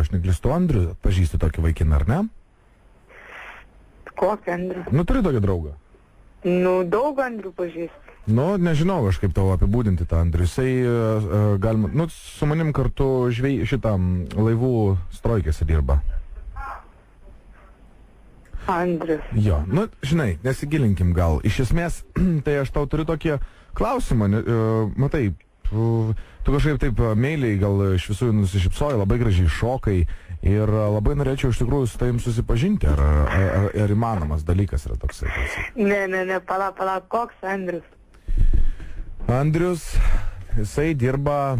aš neklystu, Andrių, pažįsti tokį vaikiną, ar ne? Kokį Andrių? Nu, turi tokį draugą. Nu, daug Andrių pažįstu. Nu, nežinau, aš kaip tavo apibūdinti tą Andrių. Jisai, galima, nu, su manim kartu šitam laivų strojkėse dirba. Andrius. Jo, nu, žinai, nesigilinkim gal. Iš esmės, tai aš tau turiu tokį klausimą, matai, tu kažkaip taip meiliai gal iš visų nusišypsoji, labai gražiai šokai ir labai norėčiau iš tikrųjų su tavim susipažinti, ar įmanomas dalykas yra toksai. Ne, pala, koks Andrius? Andrius, jisai dirba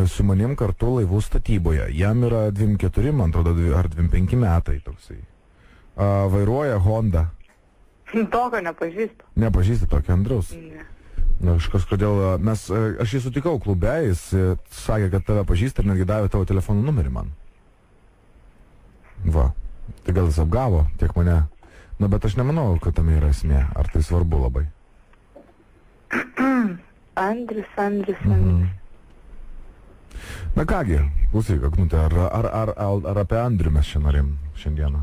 su manim kartu laivų statyboje. Jam yra 24, man atrodo, ar 25 metai toksai. Vairuoja Honda. Tokio nepažįstu. Nepažįsti tokio Andriaus? Ne. Na, kažkodėl, aš jį sutikau klube, jis sakė, kad tave pažįsta ir netgi davė tavo telefonų numerį man. Va, tai gal jis apgavo tiek mane. Na, bet aš nemanau, kad tame yra esmė. Ar tai svarbu labai? Andrius. Na kągi, klausyk, Agnutė, ar apie Andrių mes čia norim šiandieną?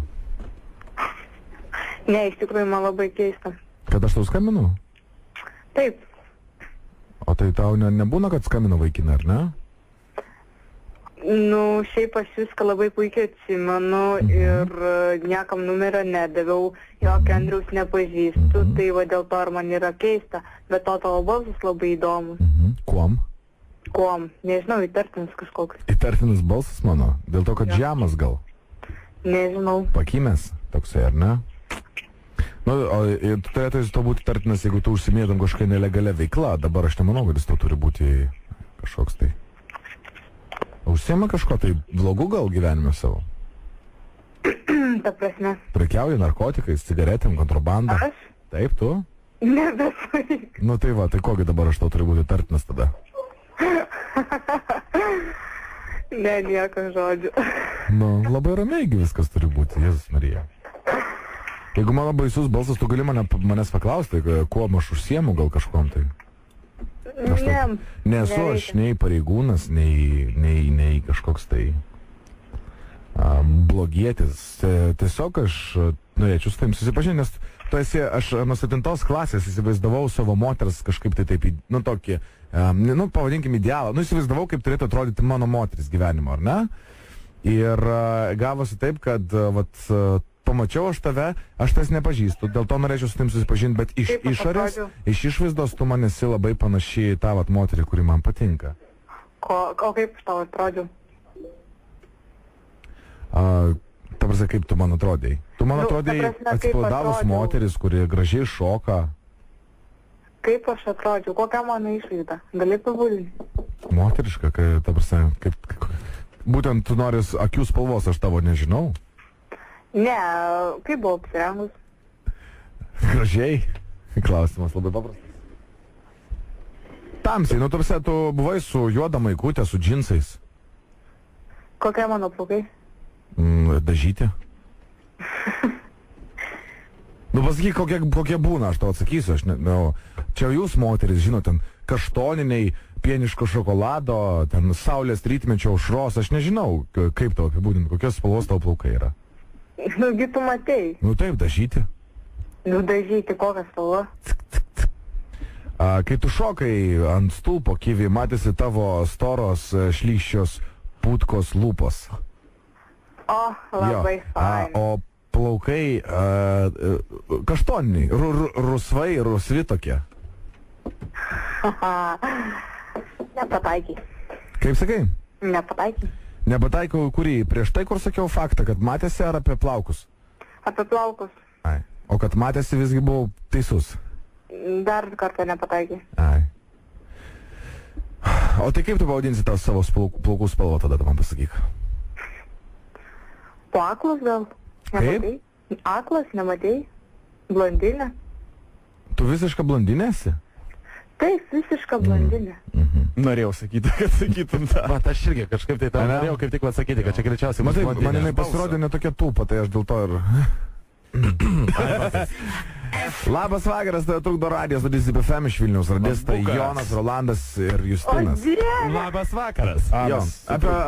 Ne, iš tikrųjų man labai keista. Kad aš tau skambinu? Taip. O tai tau nebūna, kad skambino vaikiną, ar ne? Nu, šiaip aš viską labai puikiai atsimenu ir niekam numerio nedaviau, jokio Andriaus nepažįstu, tai va dėl to ir man yra keista, bet to tavo balsas labai įdomus. Kuom? Kuom? Nežinau, įtartinas kažkoks. Įtartinas balsas mano? Dėl to, kad žemas gal? Nežinau. Pakimęs toksai, ar ne? Nu, o tu turėtų jis to būti tartinas, jeigu tu užsimėtum kažkokią nelegalę veiklą. Dabar aš nemanau, kad jis to turi būti kažkoks tai. Užsiema kažko tai blogų gal gyvenime savo? Ta prasme. Prekiauji narkotikais, cigaretėm, kontrabandą. Aš? Taip, tu? Nebesaik. Nu tai va, tai kogi dabar aš to turiu būti tartinas tada? Ne, nieko žodžiu. Nu, labai ramiai viskas turi būti, Jėzus Marija. Jeigu mano baisus balsas, tu gali manęs paklausti, kuo aš užsiemu gal kažkom tai. Nesu aš nei pareigūnas, nei kažkoks tai blogietis. Tiesiog aš norėčiau su tavim susipažinti, nes tu esi, aš nuo 7 klasės įsivaizdavau savo moters kažkaip tai taip, nu tokį, nu pavadinkim idealą, nu įsivaizdavau, kaip turėtų atrodyti mano moteris gyvenimo, ar ne? Ir gavosi taip, kad pamačiau aš tave, aš tas nepažįstu, dėl to norėčiau su tim susipažinti, bet iš išorės, iš išvaizdos tu man esi labai panaši į tą moterį, kuri man patinka. O kaip aš tau atrodžiau? Ta prasme, kaip tu man atrodėjai? Tu man atrodėjai atsipalaidavus moteris, kuri gražiai šoka. Kaip aš atrodžiau? Kokia mano išvaizda? Gali pabūdinti? Moteriška, ta prasme, kaip... Būtent tu nori akių spalvos, aš tavo nežinau. Ne, kaip buvo apsirengus? Gražiai. Klausimas labai paprastas. Tamsiai, nu tarsi tu buvai su juoda maikutė, su džinsais. Kokie mano plaukai? Dažyti. Nu pasakyk, kokie būna, aš tau atsakysiu. Čia jūs moteris, žinot, ten kaštoniniai, pieniško šokolado, ten saulės rytmečio aušros, aš nežinau, kaip tau apibūdinti, kokios spalvos tau plaukai yra. Nugi tu matei. Nu taip, dažyti. Nu dažyti, kokią spalvą? Kai tu šokai ant stulpo kyvį, matėsi tavo storos šlyščios putkos lūpos. O, labai fain. O plaukai kaštoniniai, rusvi tokie. Nepataikiai. Kaip sakai? Nepataikiai. Nepataikau kurį? Prieš tai, kur sakiau faktą, kad matėsi ar apie plaukus? Apie plaukus. Ai. O kad matėsi visgi buvau teisus? Dar kartą nepataikiai. Ai. O tai kaip tu pavadinsi tą savo plaukų spalvą tada, tu man pasakyk? Po aklas gal? Nematei? Aklas, nematei? Blondinė? Tu visiška blondinė esi? Taip, visiška blondinė. Norėjau sakyti, kad sakytum tą. Bet aš irgi kažkaip tai tą norėjau kaip tik atsakyti, kad čia greičiausiai bus blondinė. Man jinai pasirodė netokia tūpa, tai aš dėl to ir... Labas vakaras, tai trukdo radijas, Radijas IPFM iš Vilniaus. Radistai Bukas. Jonas, Rolandas ir O Justinas. Dieve, Labas vakaras. Jo,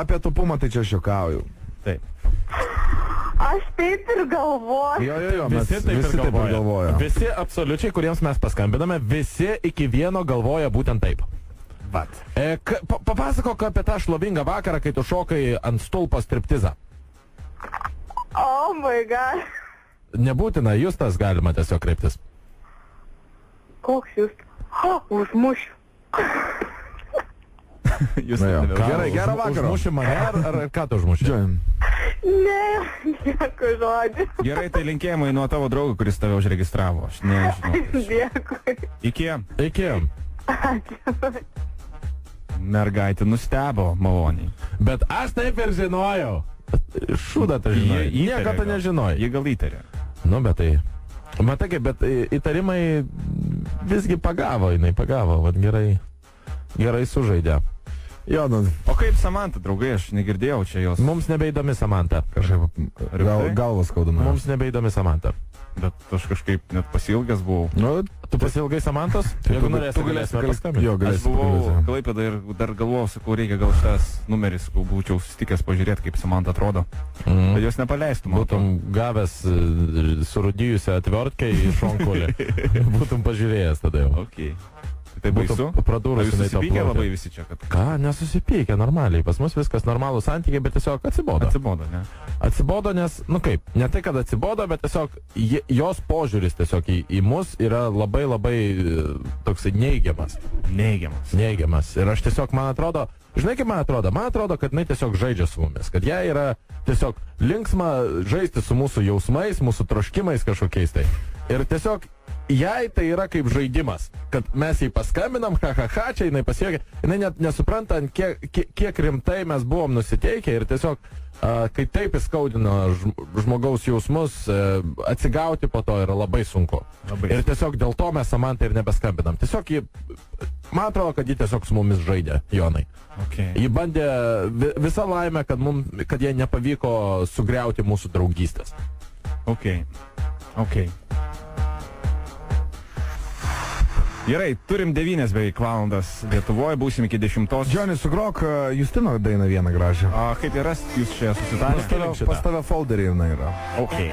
apie tupumą tai čia aš juokauju. Taip. aš taip ir galvoju. Jo, mes Visi taip ir galvoja. Visi absoliučiai, kuriems mes paskambiname, visi iki vieno galvoja būtent taip. Vat. Papasakok apie tą šlovingą vakarą, kai tu šokai ant stulpo striptizą. Oh my god. Nebūtina, Justas galima tiesiog kreiptis. Koks jūs? Užmušiu. Jūs Na jo, nedalyvaujate. gerai, gerą vakarą. Užmuši mane ar ką tu užmuši? Ne, nieko žodžiu. Gerai, tai linkėjimai nuo tavo draugo, kuris tave užregistravo. Aš nežinau. Dėkui. Iki. Iki. Ačiū. Mergaitė nustebo maloniai. Bet aš taip ir žinojau. Šūda tai žinojai. Jie įtarė Niekada gal. nežinojai. Jie gal įtarė. Nu, bet tai... Matai, kaip, bet įtarimai visgi pagavo, jinai pagavo, vat gerai sužaidė. Jo, nu, O kaip Samanta, draugai, aš negirdėjau čia jos. Mums nebeįdomi Samanta. kažkaip galvas skaudina. Mums nebeįdomi Samanta. Bet aš kažkaip net pasilgęs buvau. Nu, Tu pasilgai Samantos? Jeigu norėsi, galėsime paskambinti. Jo, Aš galėsi buvau pakalbėti. Klaipėda ir dar galvojau, sakau, reikia gal šitas numeris, sakau, būčiau susitikęs pažiūrėti, kaip Samanta atrodo. Bet jos nepaleistų, man Būtum gavęs surūdyjusią atvertkę į šonkulį. Būtum pažiūrėjęs tada jau. Okay. Tai baisu? Būtų pradūrus, Jūs jinai tau susipykė plaukia. labai visi čia, kad Ką, nesusipykė, normaliai. Pas mus viskas normalų santykiai, bet tiesiog atsibodo. atsibodo, ne? Atsibodo, nes, nu kaip, ne tai, kad atsibodo, bet tiesiog jos požiūris tiesiog į mus yra labai toksai neigiamas. Neigiamas. Ir aš tiesiog, man atrodo, žinai kaip man atrodo, kad jinai tiesiog žaidžia su mumis, kad jai yra tiesiog linksma žaisti su mūsų jausmais, mūsų troškimais kažkokiais tai. Ir tiesiog jai tai yra kaip žaidimas, kad mes jai paskambinam, čia jinai pasiekė, jinai net nesupranta, kiek rimtai mes buvom nusiteikę ir tiesiog, kai taip įskaudino žmogaus jausmus, atsigauti po to yra labai sunku. Ir tiesiog dėl to mes Samantą ir nebeskambinam. Tiesiog man atrodo, kad ji tiesiog su mumis žaidė, Jonai. Okay. Ji bandė visą laimę, kad jai nepavyko sugriauti mūsų draugystės. Okay. Gerai, turim 9 beveik valandas Lietuvoje, būsim iki 10. Džoni, sugrok Justino dainą vieną gražią. Kaip yra jūs čia susitarę? Pas tave folderį jinai yra. Okay.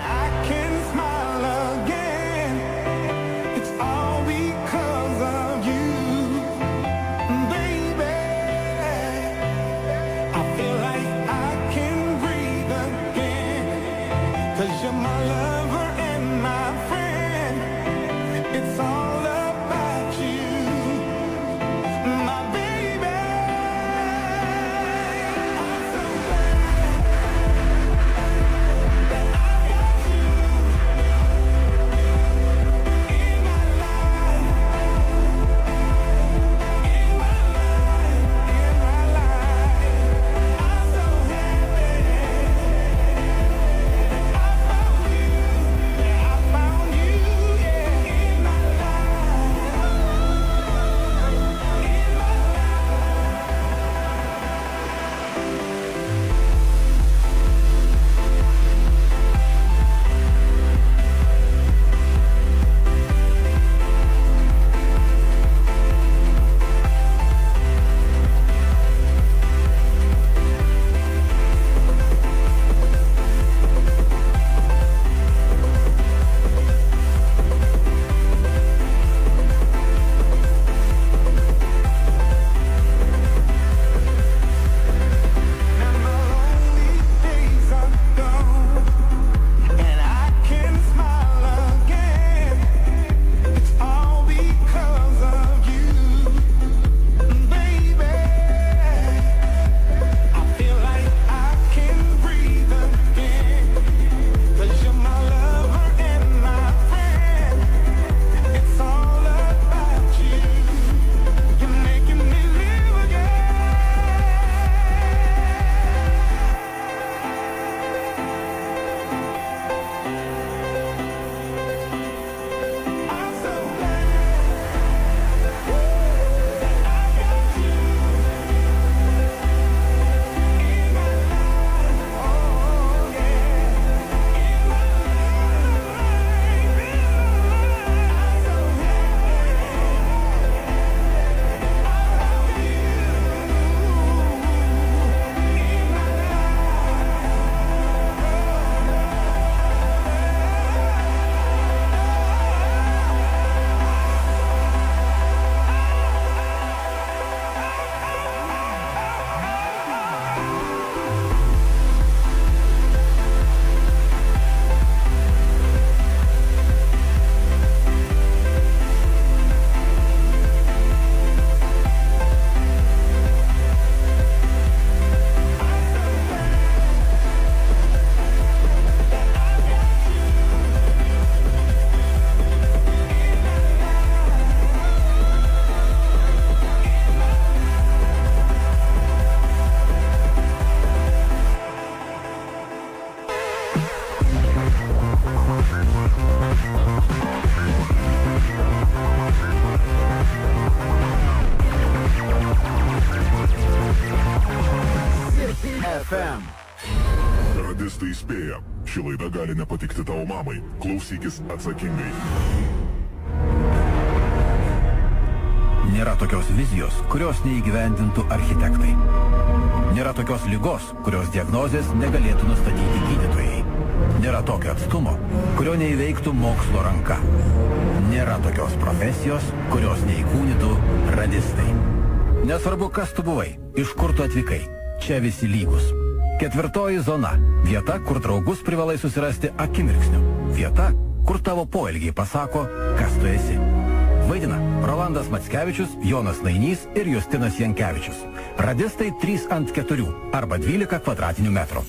Radistai įspėja, ši laida gali nepatikti tavo mamai. Klausykis atsakingai. Nėra tokios vizijos, kurios neįgyvendintų architektai. Nėra tokios ligos, kurios diagnozės negalėtų nustatyti gydytojai. Nėra tokio atstumo, kurio neįveiktų mokslo ranka. Nėra tokios profesijos, kurios neįkūnytų radistai. Nesvarbu, kas tu buvai, iš kur tu atvykai. Čia visi lygus. 4. zona. Vieta, kur draugus privalai susirasti akimirksniu. Vieta, kur tavo poelgiai pasako, kas tu esi. Vaidina Rolandas Mackevičius, Jonas Nainys ir Justinas Jankevičius. Radistai 3x4 arba 12 kvadratinių metrų.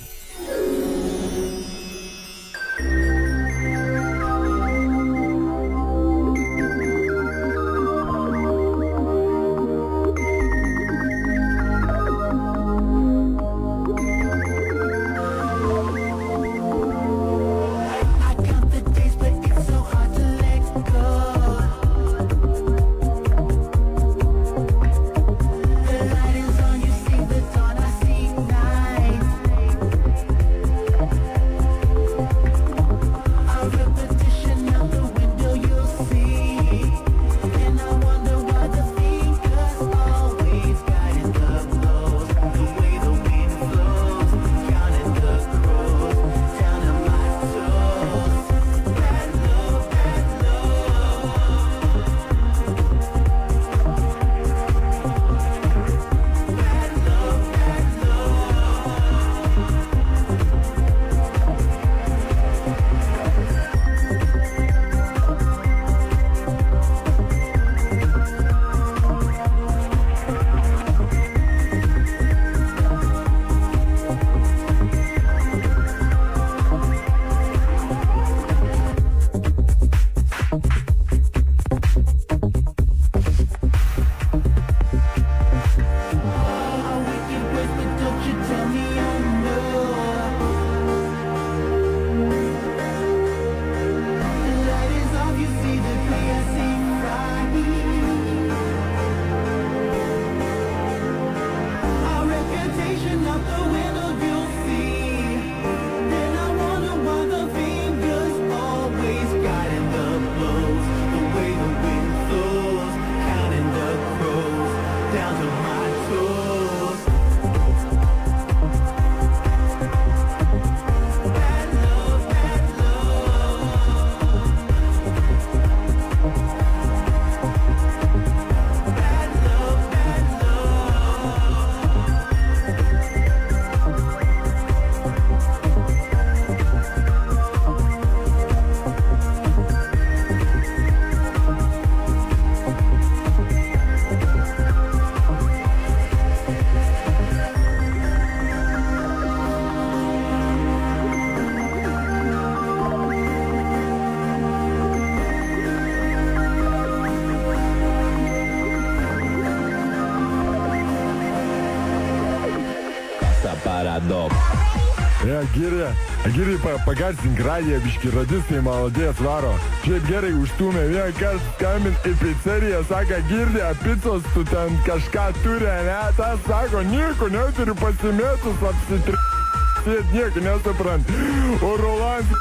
Giri, pagarsink radiją, biški, radistai, maladės, varo. Šiaip gerai užtumė, vieną kartą skambint į pizzeriją, sako, girdė, picos tu ten kažką turi, ne? Tas sako, nieko neturiu pasimėtus, apsitrit, nieko nesuprant. O Roland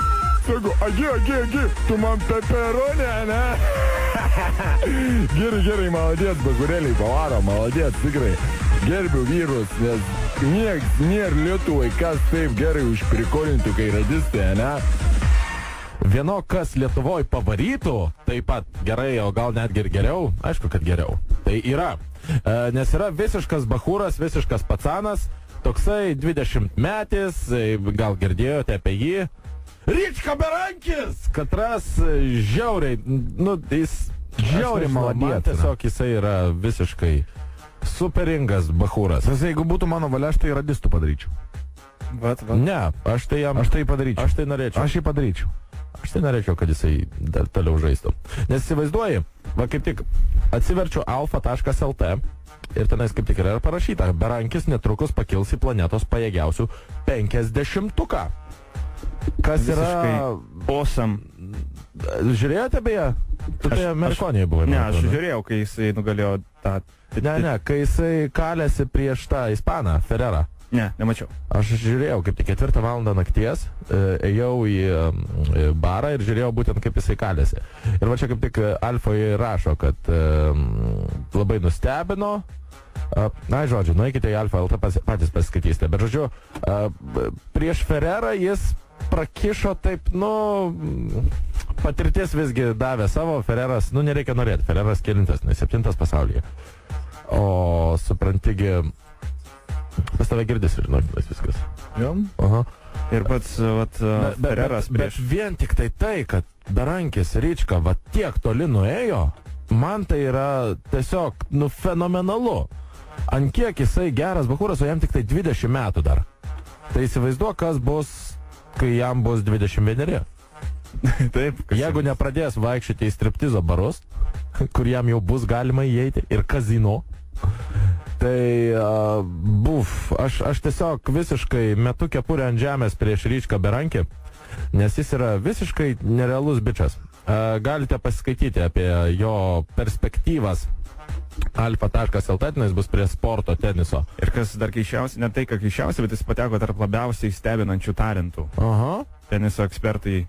sako, agi, tu man peperonė, ne? Gerai, maladės, bagurėliai, pavaro, maladės, tikrai. Gerbiu vyrus, nes nieks nėra Lietuvai, kas taip gerai užprikolintų, kai radistai, ne? Vieno, kas Lietuvoj pavarytų, taip pat gerai, o gal netgi ir geriau, aišku, kad geriau. Tai yra, nes yra visiškas bachūras, visiškas pacanas, toksai 20 metis, gal girdėjote apie jį. Ryčka Berankis, katras žiauriai, jis žiauriai maladės, tiesiog jisai yra visiškai superingas bachūras. Tas jeigu būtų mano valia, aš tai radistų padaryčiau. Ne, aš tai padaryčiau. Aš tai norėčiau. Aš jį padaryčiau. Aš tai norėčiau, kad jisai dar toliau žaistų. Nes įsivaizduoji, va kaip tik atsiverčiu alfa.lt ir tenais kaip tik yra parašyta, Berankis netrukus pakils į planetos pajėgiausių 50-tuką. Kas visiškai yra... awesome. Žiūrėjote beje? Tu tai Amerikonėje buvai. Ne, aš žiūrėjau, kai jisai nugalėjo tą... Ne, kai jisai kalėsi prieš tą Ispaną, Ferrerą. Ne, nemačiau. Aš žiūrėjau, kaip tik 4 valandą nakties, ėjau į barą ir žiūrėjau būtent, kaip jisai kalėsi. Ir va čia kaip tik Alfoje rašo, kad labai nustebino. Na, žodžiu, nueikite į Alfa LT, patys pasiskaitysite. Bet, žodžiu, prieš Ferrerą jis prakišo taip, patirties visgi davė savo. Ferreras, nereikia norėti. Ferreras kelintas, 7 pasaulyje. O suprantigi, pas tave girdis ir žinokit viskas. Jom? Aha. Ir pats, Ferreras prieš... Bet vien tik tai, kad Berankis Ryčka tiek toli nuėjo, man tai yra tiesiog, fenomenalu. Ant kiek jisai geras bakūras, o jam tik tai 20 metų dar. Tai įsivaizduok, kas bus, kai jam bus 21. Taip. Jeigu nepradės vaikščioti į striptizo barus, kur jam jau bus galima įeiti, ir kazino, tai aš tiesiog visiškai metu kepurę ant žemės prieš Ryčką Berankį, nes jis yra visiškai nerealus bičas. Galite pasiskaityti apie jo perspektyvas alfa.lt, jis bus prie sporto teniso. Ir kas dar keišiausia, ne tai, kad keišiausia, bet jis pateko tarp labiausiai stebinančių talentų. Aha. Teniso ekspertai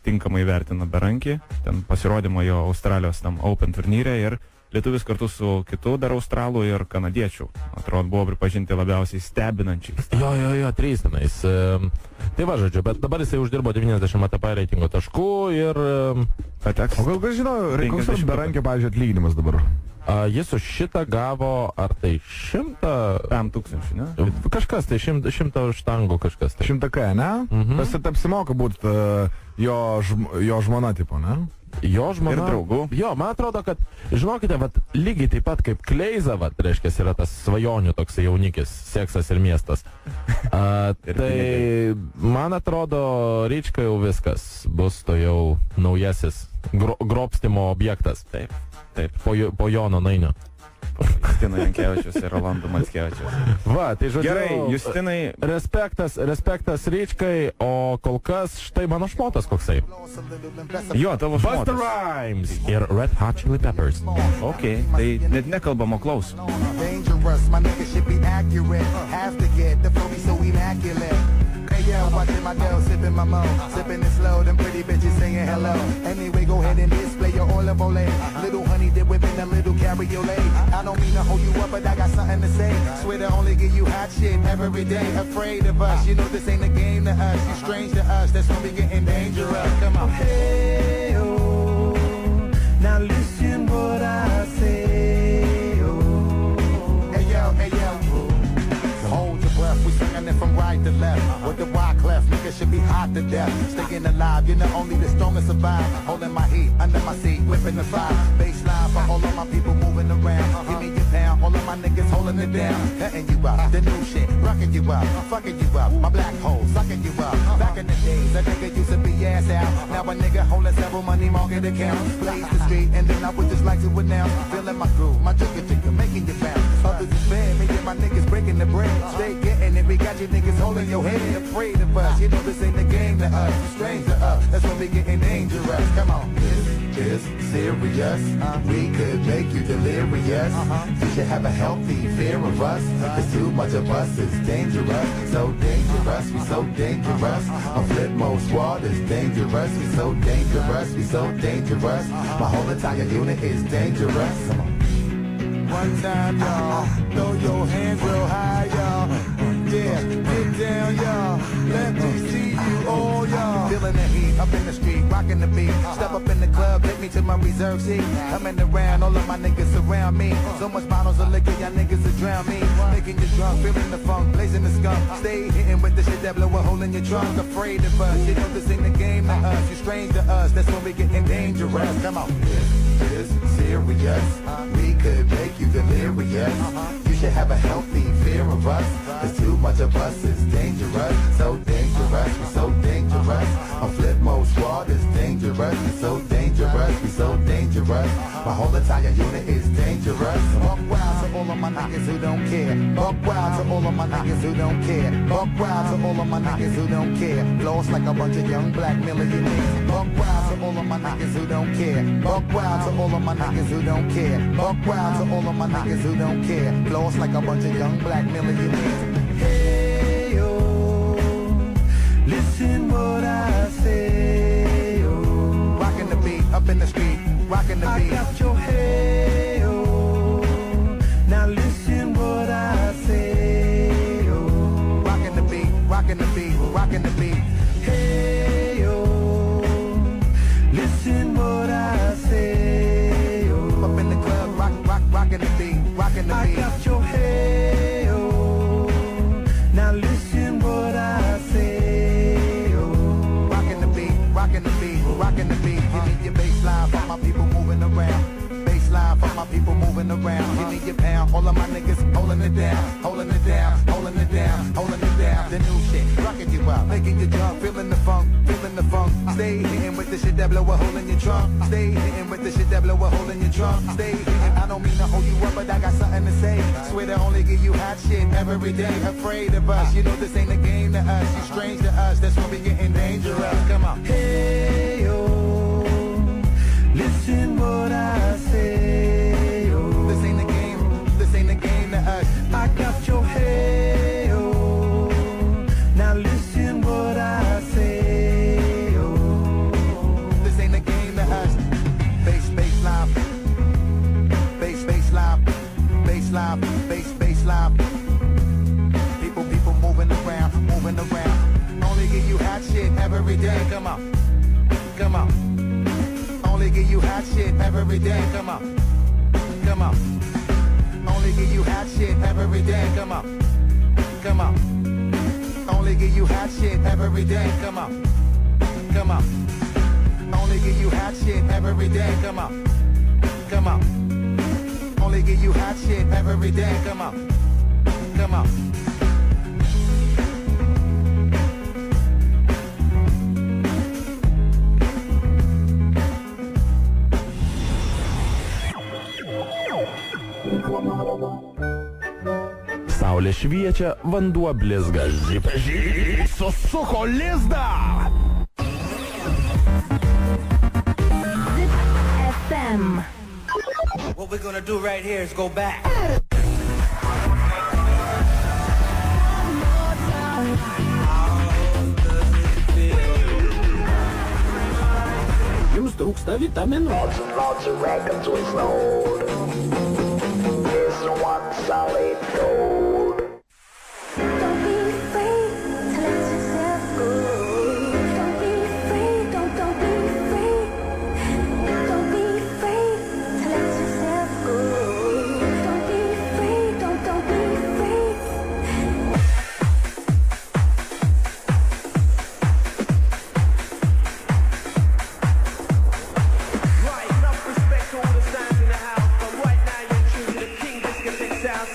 tinkamai vertina Berankį, ten pasirodymo jo Australijos tam Open turnyre ir lietuvis kartu su kitu dar australų ir kanadiečių. Atrodo, buvo pripažinti labiausiai stebinančiais. Jo, 3 tenais. Tai va, žodžiu, bet dabar jisai uždirbo 90 ATP reitingo taškų ir... O gal žinau, koks yra Berankio, pavyzdžiui, atlyginimas dabar? Jis už šitą gavo, ar tai 100... 5,000, ne? Kažkas, tai 100 štangų kažkas. Tai. 100K, ne? Tas apsimoka būti jo žmona, tipo, ne? Jo žmona. Ir draugų. Jo, man atrodo, kad, žinokite, lygiai taip pat kaip Kleiza, reiškia, yra tas svajonių toks jaunikis, seksas ir miestas. Tai, man atrodo, Ryčka jau viskas bus to jau naujasis grobstimo objektas. Taip. Po Jono Nainio. Justinai Jankevičius ir Rolando Mackevičius. Va, tai žodžiu... Gerai, Justinai... Respektas Ryčkai, o kol kas štai mano šmotas koksai. Jo, tavo šmotas. Busta Rhymes ir Red Hot Chili Peppers. Ok, tai net nekalbam, o klausom. Dangerous, my nigga should be accurate. Have to get the phony so immaculate. Hey yo, watching my girl sipping my mo, sipping it slow, them pretty bitches saying hello. Anyway, go ahead and display your olive oil. Little honey dip whipping a little cabriolet. I don't mean to hold you up, but I got something to say. Swear to only give you hot shit every day. Afraid of us, you know this ain't a game to us. You strange to us, that's when we getting dangerous. Come on. Hey oh, now listen what I say. Oh, hey yo. Hold your breath, we singing it from right to left. With the wide clef, niggas should be hot to death. Staying alive, you're not only the strongest survive. Holding my heat under my seat, whipping the fire. Baseline for all of my people moving around. Give me your pound, all of my niggas holding it down. Cutting you up, the new shit, rocking you up, fucking you up. My black hole, sucking you up. Back in the days, a nigga used to be ass out. Now a nigga holding several money market accounts. Blaze the street, and then I would just like to announce. Feeling my groove, my jigger, making you bounce. Others is bad, me and my niggas breaking the bread. Stay getting it, we got you niggas holding your head. Afraid of us, you know this ain't the game to us. You strange to us, that's when we getting dangerous. Come on. This is serious. We could make you delirious. You should have a healthy fear of us. Cause too much of us is dangerous. So dangerous, we so dangerous. A flip mode squad is dangerous. We so dangerous, we so dangerous. My whole entire unit is dangerous. Come on. One time, y'all. Throw your hands real high, y'all. Yeah, get down, y'all. Let me see you all, y'all. Feeling the heat, up in the street, rocking the beat. Step up in the club, take me to my reserve seat. Coming around, all of my niggas surround me. So much bottles of liquor, y'all niggas will drown me. Making you drunk, feeling the funk, blazing the skunk. Stay hitting with the shit that blow a hole in your trunk. Afraid of us, you know this ain't the game to us. You strange to us, that's when we getting dangerous. Come on. This is serious. We could make you delirious. You should have a healthy fear of us. Cause too much of us is dangerous. So dangerous, we so dangerous. A flip mode squad is dangerous. We so dangerous, we so dangerous. My whole entire unit is dangerous. Buck wild to all of my niggas who don't care. Buck wild to all of my niggas who don't care. Buck wild to all of my niggas who don't care. Lost like a bunch of young black millionaires. Buck wild to all of my niggas who don't care. Buck wild to all of my niggas who don't care. Buck wild to all of my niggas who don't care. Lost like a bunch of young black millionaires. Hey. rockin' the beat. I got your hey, oh. Now listen what I say, oh. Rockin' the beat, rockin' the beat, rockin' the beat. Hey, oh. Listen what I say, oh. Up in the club, rockin' the beat, rockin' the I beat. got your hey, oh. Now listen what I say, oh. Rockin' the beat, rockin' the beat, rockin' the beat. You need your baseline for my people moving around. Baseline for my people moving around. You need your pound, all of my niggas holding it down, holding it down, holding it down, holding it down. The new shit, rocking you up, making you jump, feeling the funk, feeling the funk. Stay hitting with the shit that blow a hole in your trunk. Stay hitting with the shit that blow a hole in your trunk. Stay hitting, I don't mean to hold you up, but I got something to say. Swear to only give you hot shit every day. Afraid of us, you know this ain't a game to us. You strange to us, that's when we getting dangerous. Come on. Hey, oh. Listen what I say, oh. This ain't a game to us. I got your hey, oh. Now listen what I say, oh. This ain't a game to us. Baseline, baseline, baseline, baseline. People moving around, moving around. Only give you hot shit every day. Come on, come on. Only give you hot shit every day. Come on, come on. Only give you hot shit every day. Come on, come on. Only give you hot shit every day. Come on, come on. Only give you hot shit every day. Come on, come on. Only give you hot shit every day. Come on, come on. Saulė šviečia, vanduo blizga, žipežiai susuko lizdą. FM. What we're gonna do right here is go back. Jums trūksta vitaminų. Don't be afraid to let yourself go. Don't be afraid, don't be afraid. Don't be afraid to let yourself go. Don't be afraid, don't be afraid. Right, enough respect to all the signs in the house, but right now you're true to the king. Discotheque sound.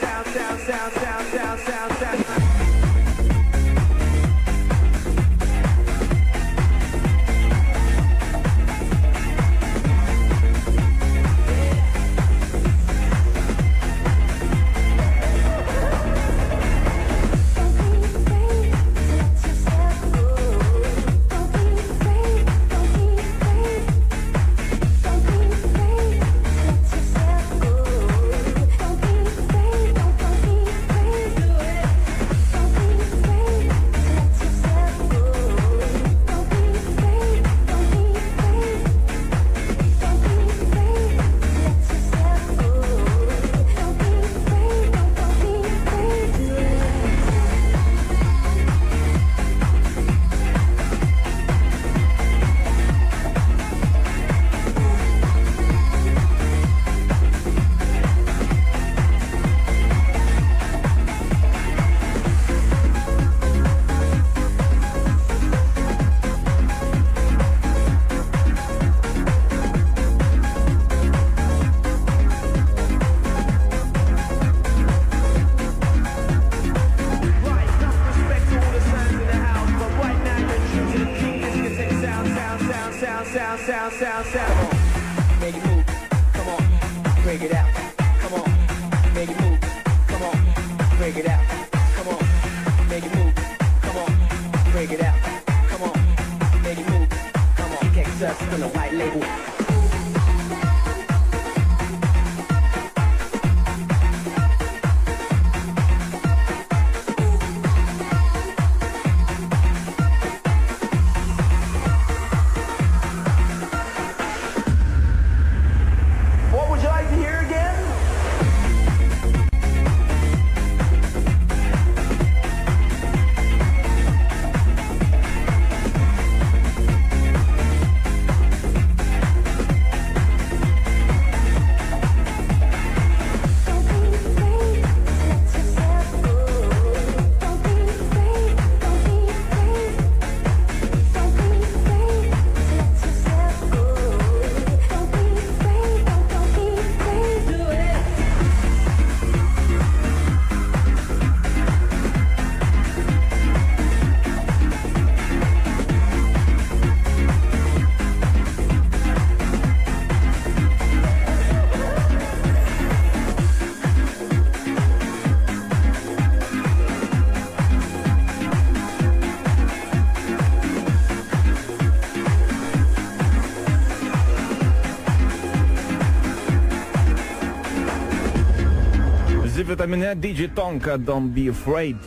Vitamine DJ Tonka, Don't Be Afraid.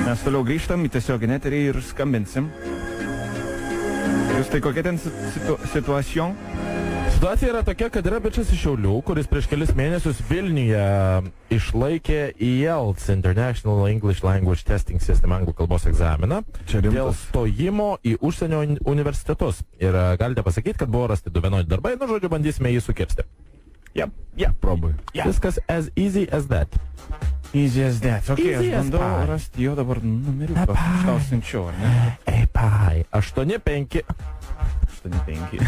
Mes toliau grįžtam į tiesioginį eterį ir skambinsim. Jūs tai kokia ten situacija? Situacija yra tokia, kad yra bičias iš Šiaulių, kuris prieš kelis mėnesius Vilniuje išlaikė IELTS International English Language Testing System anglų kalbos egzaminą dėl stojimo į užsienio universitetus. Ir galite pasakyti, kad buvo rasti 2 vienodi darbai, nu žodžiu, bandysime jį sukirsti. Probai. Viskas as easy as that. Easy as that. Ok, Easy aš as bandau pie. rasti jo dabar numeriuką. Aš tau siunčiau, ar ne? Ei, pai. 8-5. 8-5.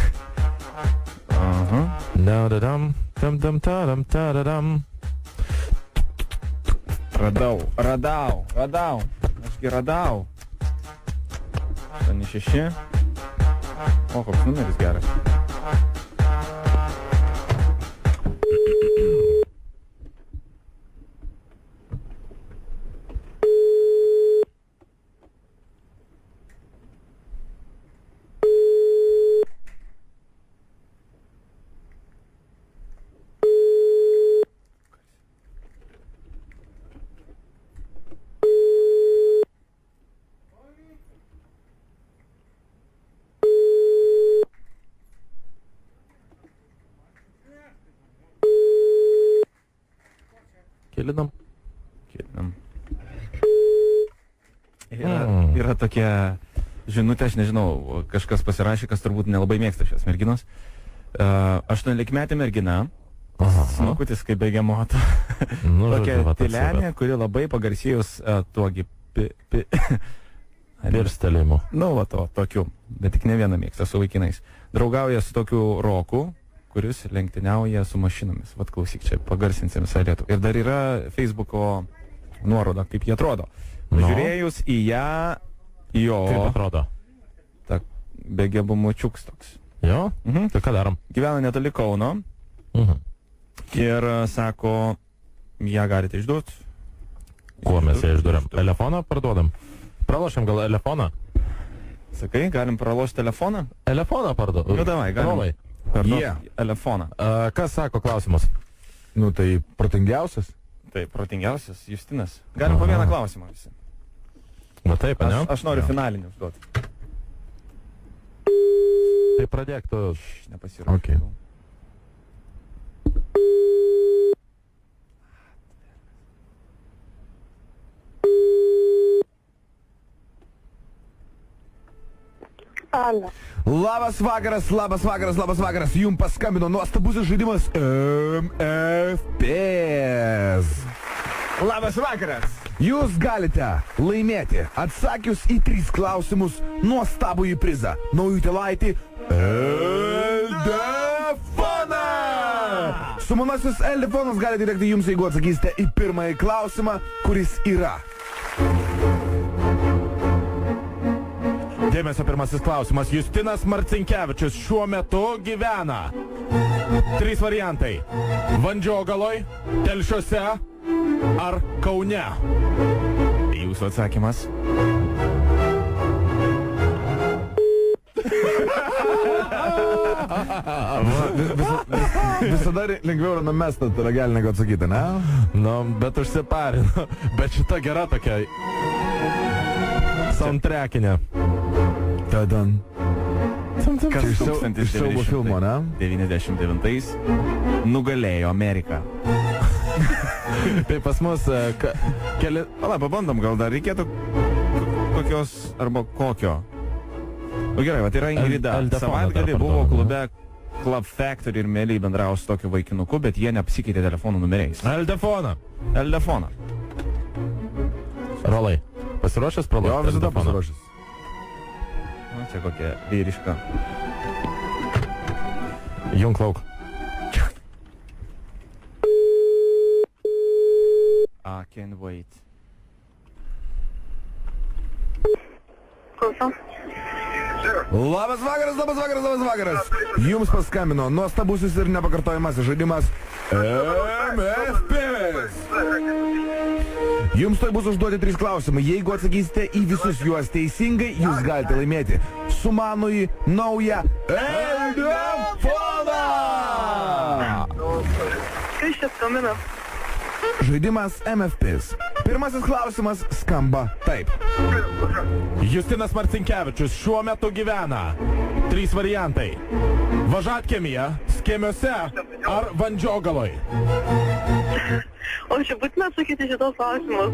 Aha. Da-da-dam, dam-dam-ta-dam-ta-da-dam. Radau. Ašgi radau. 8-6. O, koks numeris geras. Kelinam. Yra tokia žinutė, aš nežinau, kažkas pasirašė, kas turbūt nelabai mėgsta šios merginos. 18-metė mergina, smakutis kaip begemoto. Tokia tylenė, kuri labai pagarsėjus tuogi Pirstelimu. Nu, va to, tokiu, bet tik ne vieną mėgsta su vaikinais. Draugauja su tokiu roku, kuris lenktyniauja su mašinomis. Vat klausyk, čia pagarsinsim visą Lietuvą. Ir dar yra Facebooko nuoroda, kaip jie atrodo. Žiūrėjus į ją, jo... Kaip atrodo? Ta begebumučiuks toks. Jo? Tai ką darom? Gyvena netoli Kauno. Ir sako, ją galite išduoti. Kuo mes ją išduodam? Telefoną parduodam? Pralošiam gal telefoną? Sakai, galim pralošti telefoną? Telefoną parduodam. Nu, davai, galim. Telefoną. Kas sako klausimus? Nu, tai protingiausias? Tai protingiausias, Justinas. Galim po vieną klausimą visi. Va taip, ne? Aš noriu finalinį užduoti. Tai pradėk tu. Nepasiruošiu. Okay. Alio. Labas vakaras. Jums paskambino nuostabusis žaidimas MFPs. Labas vakaras. Jūs galite laimėti, atsakius į 3 klausimus, nuostabųjį prizą. Naujutėlaitį Eldefoną. Sumanasis Eldefonas gali atitekti jums, jeigu atsakysite į pirmąjį klausimą, kuris yra. Dėmesio pirmasis klausimas. Justinas Marcinkevičius šiuo metu gyvena. 3 variantai. Vandžiogaloj, Telšiuose ar Kaune. Jūsų atsakymas. Visada lengviau yra numestą ragelį negu atsakyti, ne? Nu, bet užsiparinu. Bet šita gera tokia soundtrackinė. Tadan. Kas Iš siaubo filmo, ne? 99 nugalėjo Ameriką. Tai pas mus keli... Pala, pabandom, gal dar reikėtų kokios arba kokio. Nu gerai, va, tai yra Ingrida. Savaitgalį buvo klube Club Factory ir mėliai bendravo su tokiu vaikinuku, bet jie neapsikeitė telefonų numeriais. Eldefoną. Rolai, pasiruošęs pralošti? Jo, visada pasiruošęs. Nu, čia kokia vyriška. Junk lauk. I can't wait. Klausom. Labas vakaras. Jums paskambino nuostabusis ir nepakartojamas žaidimas MFPs. Jums tai bus užduoti 3 klausimai. Jeigu atsakysite į visus juos teisingai, jūs galite laimėti sumanųjį naują Eldefoną. Kas čia skambina? Žaidimas MFPs. Pirmasis klausimas skamba taip. Justinas Marcinkevičius šiuo metu gyvena. 3 variantai. Važatkiemyje, Skėmiuose ar Vandžiogaloj. O čia būtina atsakyti šitos klausimus.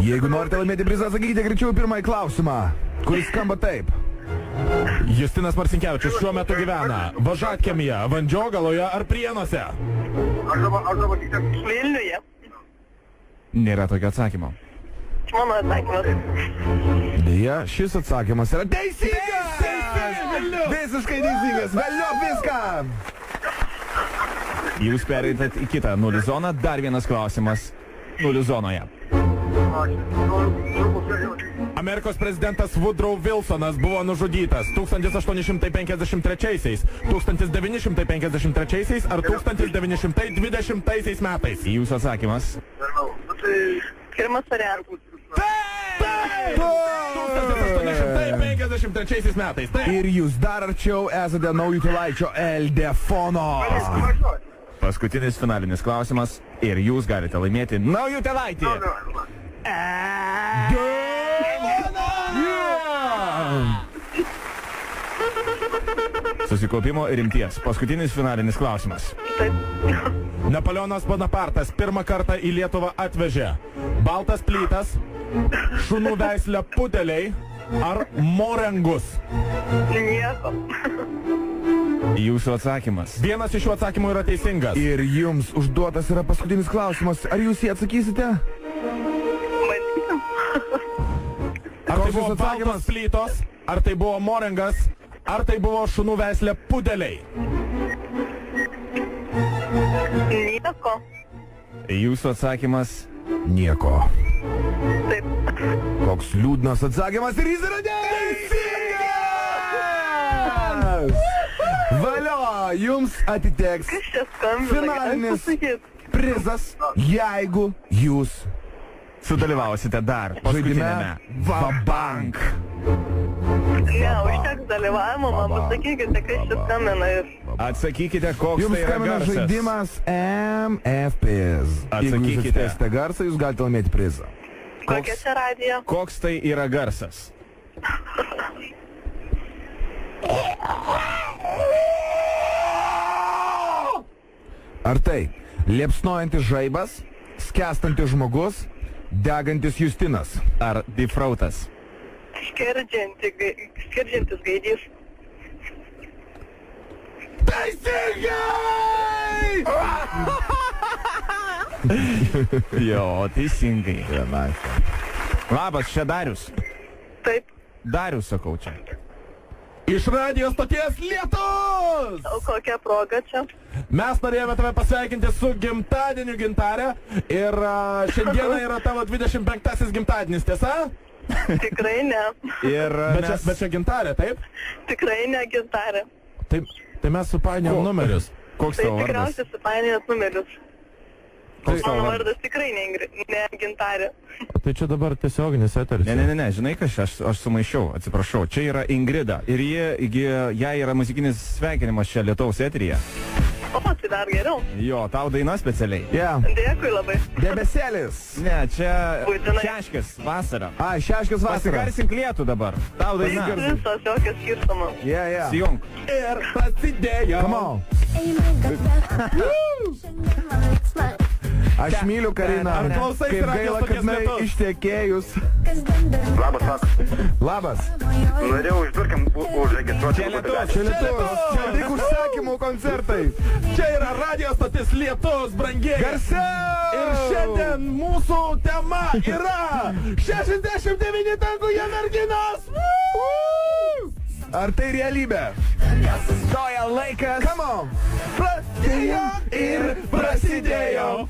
Jeigu norite laimėti prizą, atsakykite greičiau į pirmąjį klausimą, kuris skamba taip. Justinas Marcinkevičius šiuo metu gyvena. Važatkiemyje, Vandžiogaloje ar Prienuose. Vilniuje. Nėra tokio atsakymo. Mano atsakymas. Deja, šis atsakymas yra teisingas! Visiškai teisingas! Vėliau viską! Jūs pereitat į kitą 0 zoną. Dar vienas klausimas 0 zonoje. Amerikos prezidentas Woodrow Wilsonas buvo nužudytas 1853, 1953 ar 1920 metais. Jūsų atsakymas. Pirmas variantas. 1953 metais. Taip. Ir jūs dar arčiau esate Naujutėlaičio Eldefono. Paskutinis finalinis klausimas. Ir jūs galite laimėti Naujutėlaitį. Susikaupimo ir rimties. Paskutinis finalinis klausimas. Napoleonas Bonapartas pirmą kartą į Lietuvą atvežė baltas plytas, šunų veislę puteliai ar morengus. Nieko. Jūsų atsakymas. Vienas iš šių atsakymų yra teisingas. Ir jums užduotas yra paskutinis klausimas. Ar jūs jį atsakysite? Bandysim. Ar tai buvo baltos plytos, ar tai buvo morengas, ar tai buvo šunų veislė pudeliai? Nieko. Jūsų atsakymas. Nieko. Taip. Koks liūdnas atsakymas ir jis yra teisingas! Valio, jums atiteks Kas čia skambina? finalinis prizas, jeigu jūs Sudalyvausite dar paskutinėme Vabank. Ne, užteks dalyvavimo, man pasakykite, kas čia skambina ir... Atsakykite, koks jums tai yra skambina garsas. žaidimas MFPs. Jeigu jūs Atsakykite. atspėsite garsą, jūs galite laimėti prizą. Kokia čia radija? Koks tai yra garsas? Ar tai liepsnojantis žaibas, skęstantis žmogus, degantis Justinas? Ar difrautas? Skerdžiantis gaidys. Jo, teisingai. Labas, čia Darius. Taip. Darius, sakau čia. Iš radijos stoties Lietus! O kokia proga čia? Mes norėjome tave pasveikinti su gimtadieniu, Gintarė. Ir šiandieną yra tavo 25-asis gimtadienis, tiesa? Tikrai ne. Ir Bet čia Gintarė, taip? Tikrai ne Gintarė. Tai mes supainiojom numerius. Koks Tai tavo vardas? tikriausiai supainėjęs numerius. Koks tavo Mano vardas? vardas tikrai ne Gintarė. Tai čia dabar tiesioginis eteris. Ne, žinai kas, aš sumaišiau, atsiprašau. Čia yra Ingrida ir jai yra muzikinis sveikinimas čia Lietuvos eteryje. O, tai dar geriau. Jo, tau daina specialiai. Yeah. Dėkui labai. Debesėlis. Ne, čia Būtinai. Šeškės vasara. Ai, Šeškės vasara. Pasigarsink lietų dabar. Tau daina. Visos jokios skirtumo. Yeah. Sijunk. Ir prasidėjo. Come on. Aš myliu Kariną. Ar klausai Kaip Radijos gaila, stoties kad jinai Lietus? ištekėjus. Labas. Norėjau uždurkiam užregistruoti. Čia Lietus. Čia Lietuvos. Čia tik užsakymų koncertai. Čia yra radijos stotis Lietus, brangieji. Garsiau! Ir šiandien mūsų tema yra 69 tankoje merginos. Ar tai realybė? Stoja laikas. Come on. Prasidėjo ir prasidėjo.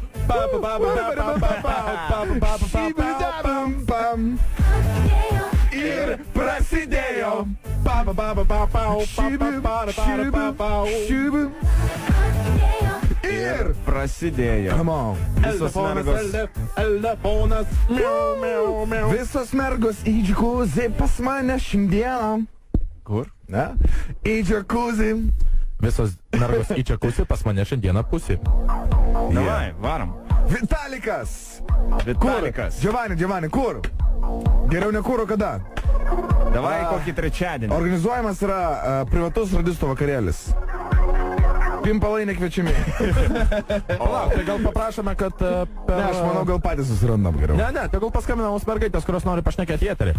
Ir prasidėjo. Ir prasidėjo. Come on. Visos mergos. Eldefonas. Miau, miau, miau. Visos mergos į džakuzį pas mane šiandieną. Kur? Ne? Į džakuzį. Visos mergos į džakuzį pas mane šiandieną pusį. Davai, varom. Vitalikas. Vitalikas. Giovanni, kur? Geriau ne kur, o kada? Davai kokį trečiadienį. Organizuojamas yra privatus radisto vakarėlis. Pimpalai nekviečiami. Palauk, tai gal paprašome, kad per... Ne, aš manau, gal patys susirandam geriau. Ne, tegul paskambina mums mergaitės, kurios nori pašnekėti į eterį.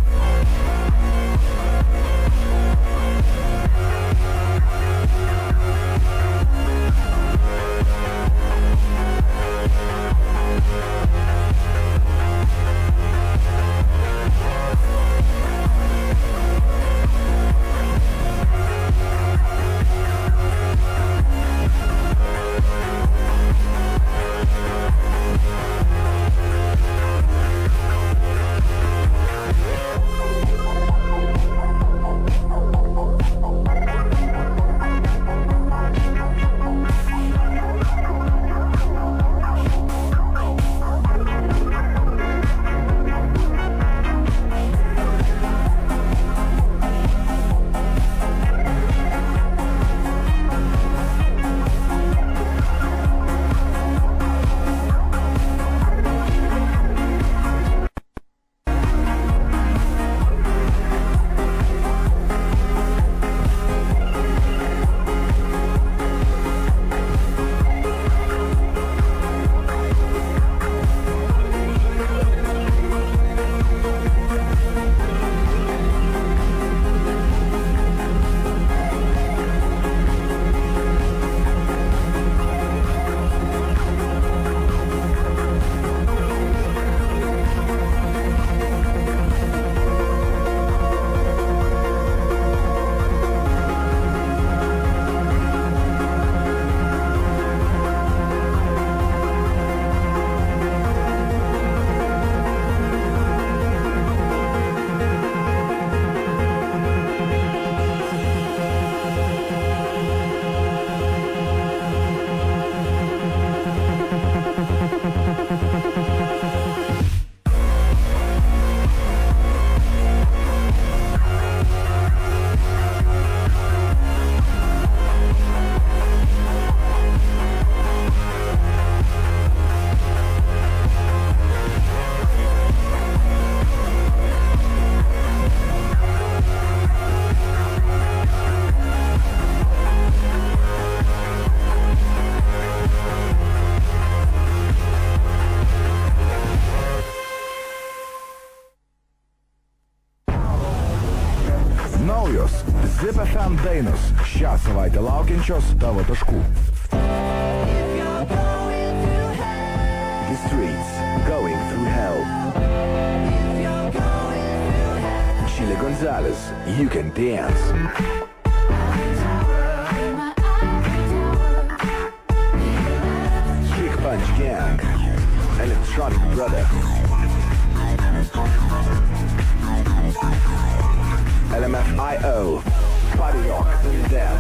Zip FM dainos šią savaitę laukiančios tavo taškų. The streets going through hell. Chile Gonzalez, you can dance. Kick Punch Gang, Electronic Brother. LMFIO, Party Rock and Them.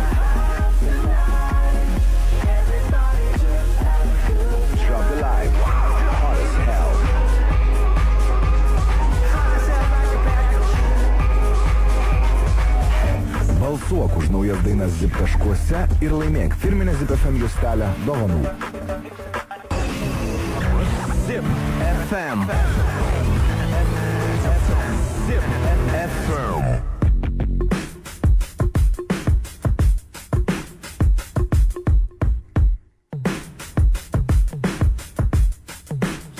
Drop the line, hot as hell. Balsuok už naujas dainas Zip taškuose ir laimėk firminę Zip FM juostelę dovanų. Zip FM. Zip FM.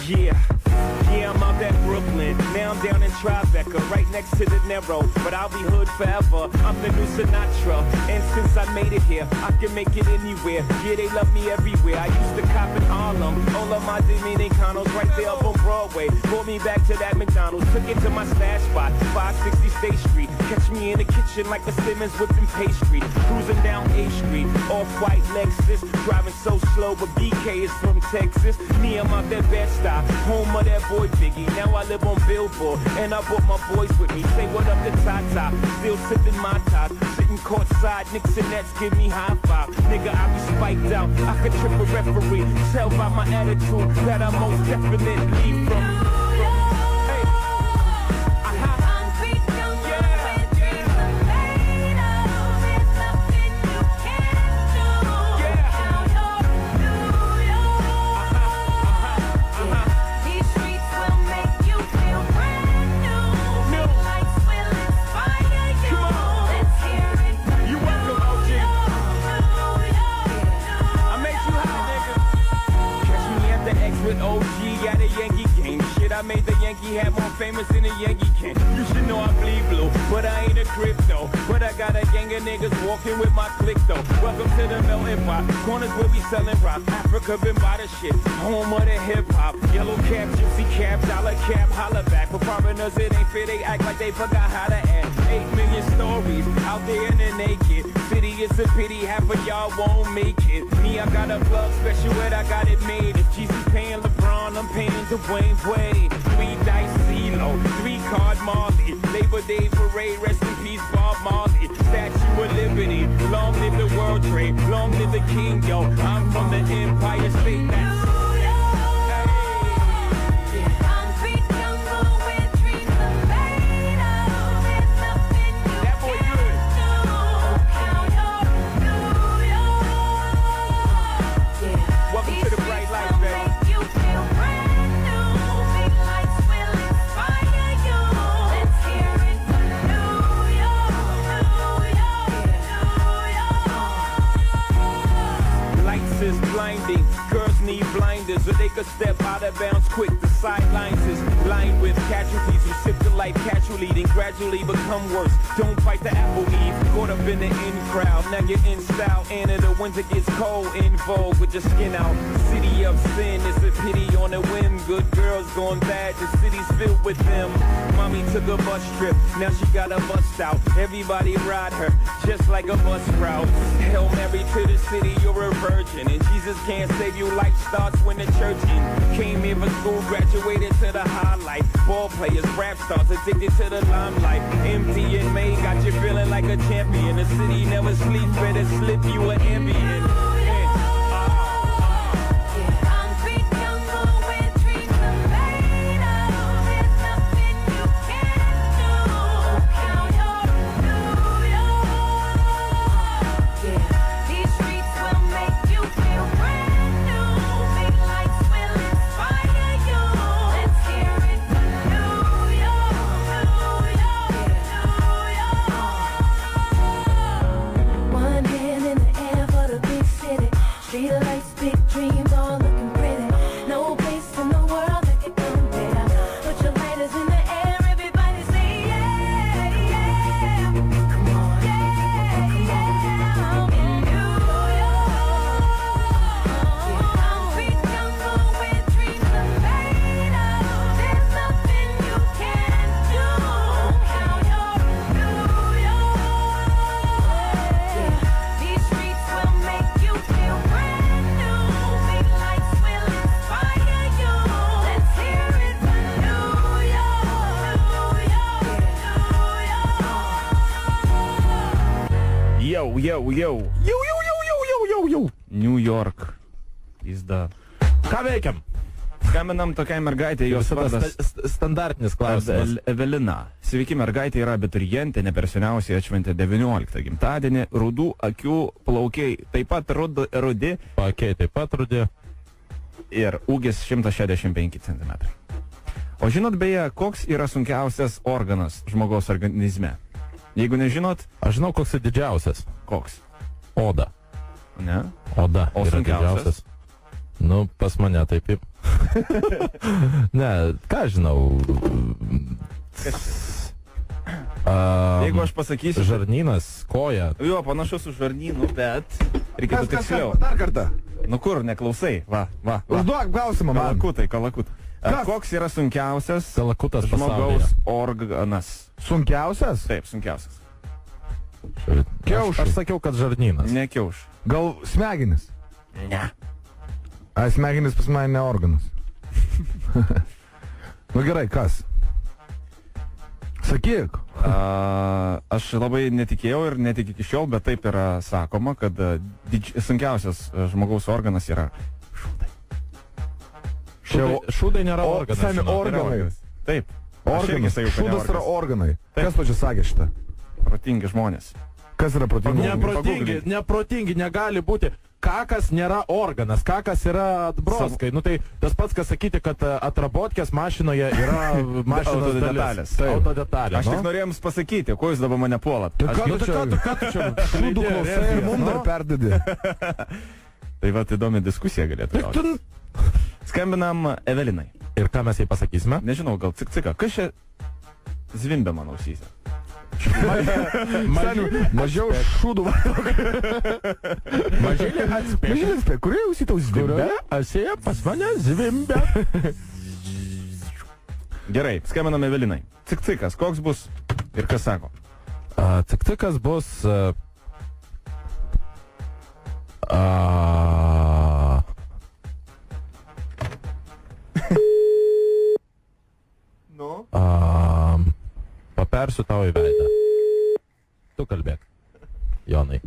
Yeah, I'm out at Brooklyn. Now I'm down in Tribeca, right next to the Narrow. But I'll be hood forever. I'm the new Sinatra. And since I made it here, I can make it anywhere. Yeah, they love me everywhere. I used to cop in Harlem. All of my Dominicanos right there up on Broadway. Brought me back to that McDonald's. Took it to my stash spot, 560 State Street. Catch me in the kitchen like a Simmons whipping pastry. Cruising down A Street, off-white Lexus. Driving so slow, but BK is from Texas. Me, I'm out that Bed-Stuy, home of that boy Biggie. Now I live on Billboard, and I brought my boys with me. Say what up to Tata, still sipping my top. Sitting courtside, Knicks and Nets give me high five. Nigga, I be spiked out, I could trip a referee. Tell by my attitude that I most definitely from. Yankee can. You should know I bleed blue, but I ain't a crypto. But I got a gang of niggas walking with my click though. Welcome to the melting pot. Corners will be selling rock. Africa been by the shit. Home of the hip hop. Yellow cap, gypsy cap, dollar cap, holla back. For foreigners it ain't fair. They act like they forgot how to act. 8 million stories out there in the naked city. It's a pity half of y'all won't make it. Me, I got a plug special ed, I got it made. If Jesus paying LeBron, I'm paying Dwayne Wade. 3 dice CeeLo, 3 card Marley. Labor Day parade, rest in peace Bob Marley. Statue of Liberty, long live the World Trade, long live the King, yo. I'm from the Empire State. That's so they could step out of bounds quick. The sidelines is lined with casualties who sip the life casually, then gradually become worse. Don't fight the apple eve, caught up in the in crowd. Now you're in style, and in the winter gets cold, in vogue with your skin out. City of sin, it's a pity on a whim. Good girls going bad, the city's filled with them. Mommy took a bus trip, now she got a bust out. Everybody ride her, just like a bus route. Hail Mary to the city, you're a virgin, and Jesus can't save you. Life starts when the church in. Came here for school, graduated to the highlight. Ball players, rap stars, addicted to the limelight. Empty and May got you feeling like a champion. The city never sleeps, better slip you an ambient. Yo. New York. Pizda. Ką veikiam? Skambinam tokiai mergaitė, jos vardas standartinis klausimas. Evelina. Sveiki, mergaitė yra abiturientė, ne per seniausiai atšventė 19 gimtadienį, rudų akių plaukiai, taip pat rudi. Pakiai taip pat rudi. Ir ūgis 165 cm. O žinot beje, koks yra sunkiausias organas žmogaus organizme? Jeigu nežinot... Aš žinau, koks yra didžiausias. Koks? Oda. Ne? Oda. O sunkiausias? Nu, pas mane taip. Ne, ką žinau. Jeigu aš pasakysiu... Žarnynas, koja. Jo, panašus su žarnynu, bet... Reikėtų tiksliau. Dar kartą. Nu kur, neklausai? Va. Užduok klausimą man. Kalakut. Koks yra sunkiausias Kalakutas žmogaus organas? Sunkiausias? Taip, sunkiausias. Kiaušai. Aš sakiau, kad žarnynas. Ne kiaušai. Gal smegenis? Ne. A, smegenis pas mane ne organas. Nu gerai, kas? Sakyk. Aš labai netikėjau ir netik iki šiol, bet taip yra sakoma, kad sunkiausias žmogaus organas yra šūdai. Šūdai nėra organas. Sami organai. Taip. Organas. Šūdas yra organai. Kas pačiu sakė šitą? Protingi žmonės. Kas yra protingi? Neprotingi negali būti. Kakas nėra organas, kakas yra atbroskai. Nu tai tas pats, kas sakyti, kad atrabotkės mašinoje yra mašinos dalis. Autodetalės. Aš tik norėjom pasakyti, ko jūs dabar mane puolat. Ką tu čia šūdų klausai ir mums dar perdedi? Tai va, įdomi diskusija galėtų gauti. Skambinam Evelinai. Ir ką mes jai pasakysime? Nežinau, gal cik-cika. Kas čia Zvimbia mano ausyse. Mažiau šūdų. Mažylė atspėk. Kurie ausy tau zvimbia? Asėja pas mane zvimbia. Gerai, skambiname Evelinai. Cikcikas, koks bus ir kas sako? Cikcikas bus... Nu? Papersiu tau į veidą. Tu kalbėk, Jonai.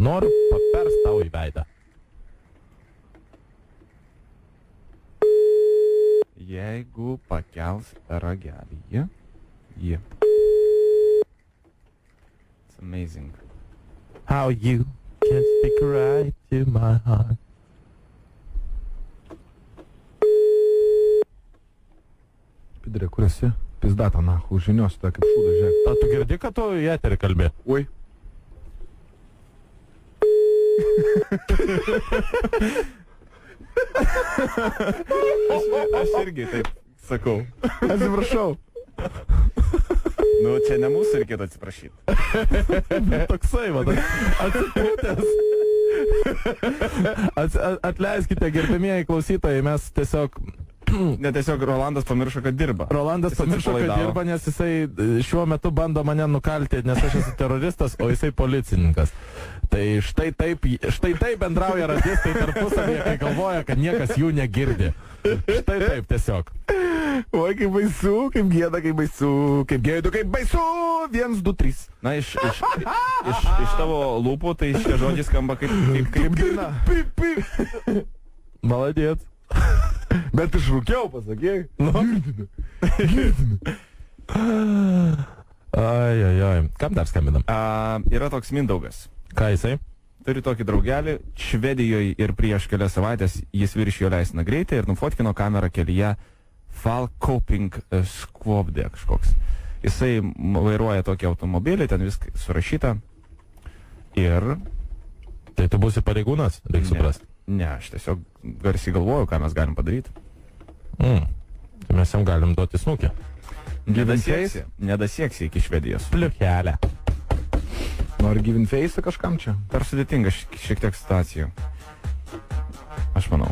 Noriu papers tau į veidą. Jeigu pakels ragelį, ji. It's amazing. How you can speak right to my heart. Pidrė, kur esi? Pizdata, na, užžiniosiu tą kaip šūdą, žiūrėk. Tu girdi, kad tu į eterį kalbė? Oi. Aš irgi taip sakau. Atsiprašau. Nu, čia ne mūsų reikėtų atsiprašyti. Toksai, man, atsipūtęs. Atleiskite, gerbėmieji klausytojai, mes tiesiog... Ne, tiesiog Rolandas pamiršo, kad dirba. Rolandas pamiršo, kad dirba, nes jisai šiuo metu bando mane nukalti, nes aš esu teroristas, o jisai policininkas. Tai štai taip bendrauja radistai tarpusavyje, kai galvoja, kad niekas jų negirdi. Štai taip tiesiog. Oi, kaip baisu, kaip gėda, kaip baisu, kaip gėdu, kaip baisu. 1, 2, 3. Na, iš tavo lūpų, tai šie žodžiai skamba kaip daina. Maladėt. Bet išrūkiau, pasakėjai. Girdime. Ai. Kam dar skambinam? Yra toks Mindaugas. Ką jisai? Turi tokį draugelį Švedijoje ir prieš kelias savaitės jis viršijo leistiną greitį ir nufotkino kamerą kelyje Falkoping Skvobdė kažkoks. Jisai vairuoja tokį automobilį, ten viską surašyta. Ir... Tai tu būsi pareigūnas, reikia suprasti. Ne, aš tiesiog garsiai galvoju, ką mes galim padaryti. Tai mes jam galim duoti snukį. Nedasieksi iki Švedijos. Pliukelę. Nori give face kažkam čia? Per sudėtinga šiek tiek situacijų. Aš manau.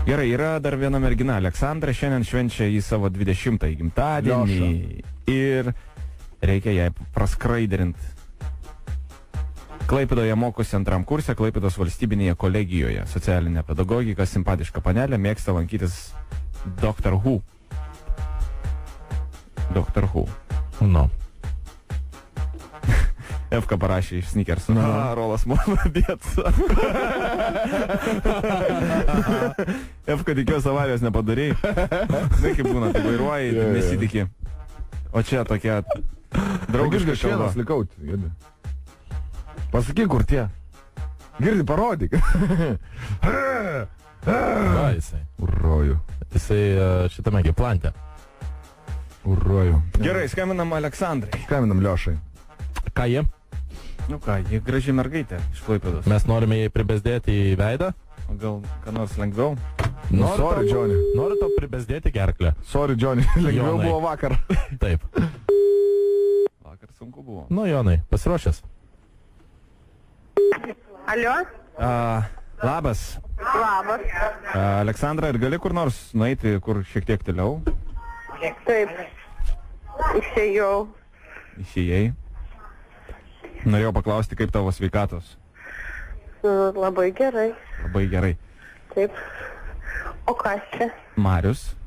Gerai, yra dar viena mergina. Aleksandra šiandien švenčia į savo 20-ąjį gimtadienį. Ir reikia jai praskraiderinti. Klaipėdoje mokosi 2 kurse, Klaipėdos valstybinėje kolegijoje. Socialinė pedagogika, simpatiška panelė, mėgsta lankytis Dr. Who. Dr. Who. No. Efka parašė iš Snickersų. Rolas molodėt. Efka, tikiuosi avarijos nepadarei. Žinai, kaip būna, tai vairuoji, nesitikė. O čia tokia draugiška kalba. Likau, girdi. Pasakyk, kur tie. Girdi, parodyk. Va, jisai. Urroju. Jisai šitame plante. Urroju. Gerai, skambinam Aleksandrai. Skambinam Liošai. Ką jie? Nu ką, jie graži mergaitė iš Klaipėdos. Mes norime jai pribezdėti į veidą. O gal ką nors lengviau? Sorry, Johnny. Noriu tau pribezdėti gerklę. Sorry, Johnny. Lengviau buvo vakar. Taip. Vakar sunku buvo. Nu, Jonai, pasiruošęs? Alio? Labas. Labas. Aleksandra, ir gali kur nors nueiti, kur šiek tiek toliau? Taip. Išėjau. Išėjai. Norėjau paklausti, kaip tavo sveikatos. Labai gerai. Labai gerai. Taip. O kas čia? Marius.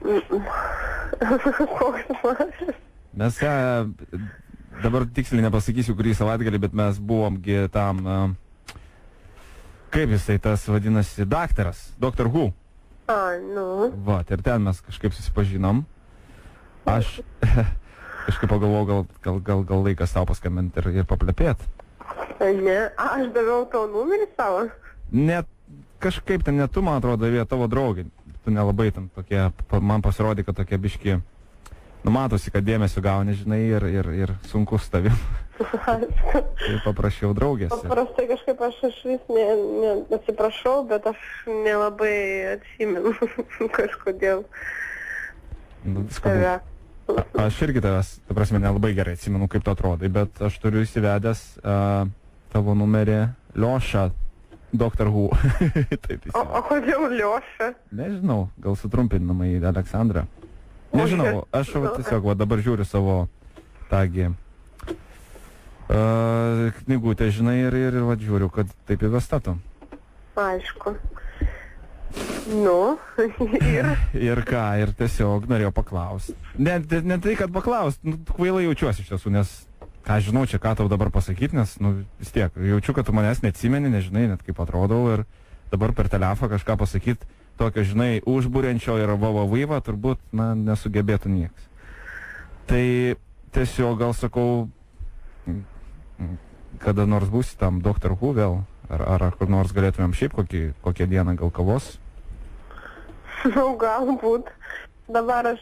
Koks Marius? Mes dabar tiksliai nepasakysiu, kurį savaitgalį, bet mes buvomgi tam, kaip jisai tas vadinasi, daktaras, Dr. Who. Nu. Va, ir ten mes kažkaip susipažinom. Aš kažkaip pagalvojau, gal laikas tau paskambinti ir paplepėti. Ne, aš daviau tavo numerį savo. Net kažkaip ten, net tu, man atrodo, davė tavo draugį. Tu nelabai ten tokie, man pasirodė, kad tokie biški, numatosi, kad dėmesio gauni, žinai, ir sunku su tavim. Tai paprašiau draugės. Paprastai kažkaip aš vis atsiprašau, bet aš nelabai atsimenu kažkodėl. Tave. Aš irgi tavęs, ta prasme, nelabai gerai atsimenu, kaip tu atrodai, bet aš turiu įsivedęs tavo numerį Lioša, Dr. Who. Taip, o kodėl Lioša? Nežinau, gal sutrumpinama į Aleksandrą. Nežinau, aš tiesiog dabar žiūriu savo tagį knygutę, žinai, ir žiūriu, kad taip įvesta tu. Aišku. Nu, ir ką, ir tiesiog norėjau paklausti. Ne tai, kad paklausti, kvailai jaučiuosi iš tiesų, nes ką žinau čia, ką tau dabar pasakyti, nes, vis tiek, jaučiu, kad tu manęs neatsimeni, nežinai net kaip atrodau ir dabar per telefą kažką pasakyti tokio, žinai, užbūrenčio ir vavavaiva, turbūt, nesugebėtų nieks. Tai tiesiog gal sakau, kada nors būsi tam Dr. Who vėl, ar kur nors galėtumėm šiaip kokią dieną gal kavos? Galbūt. Dabar aš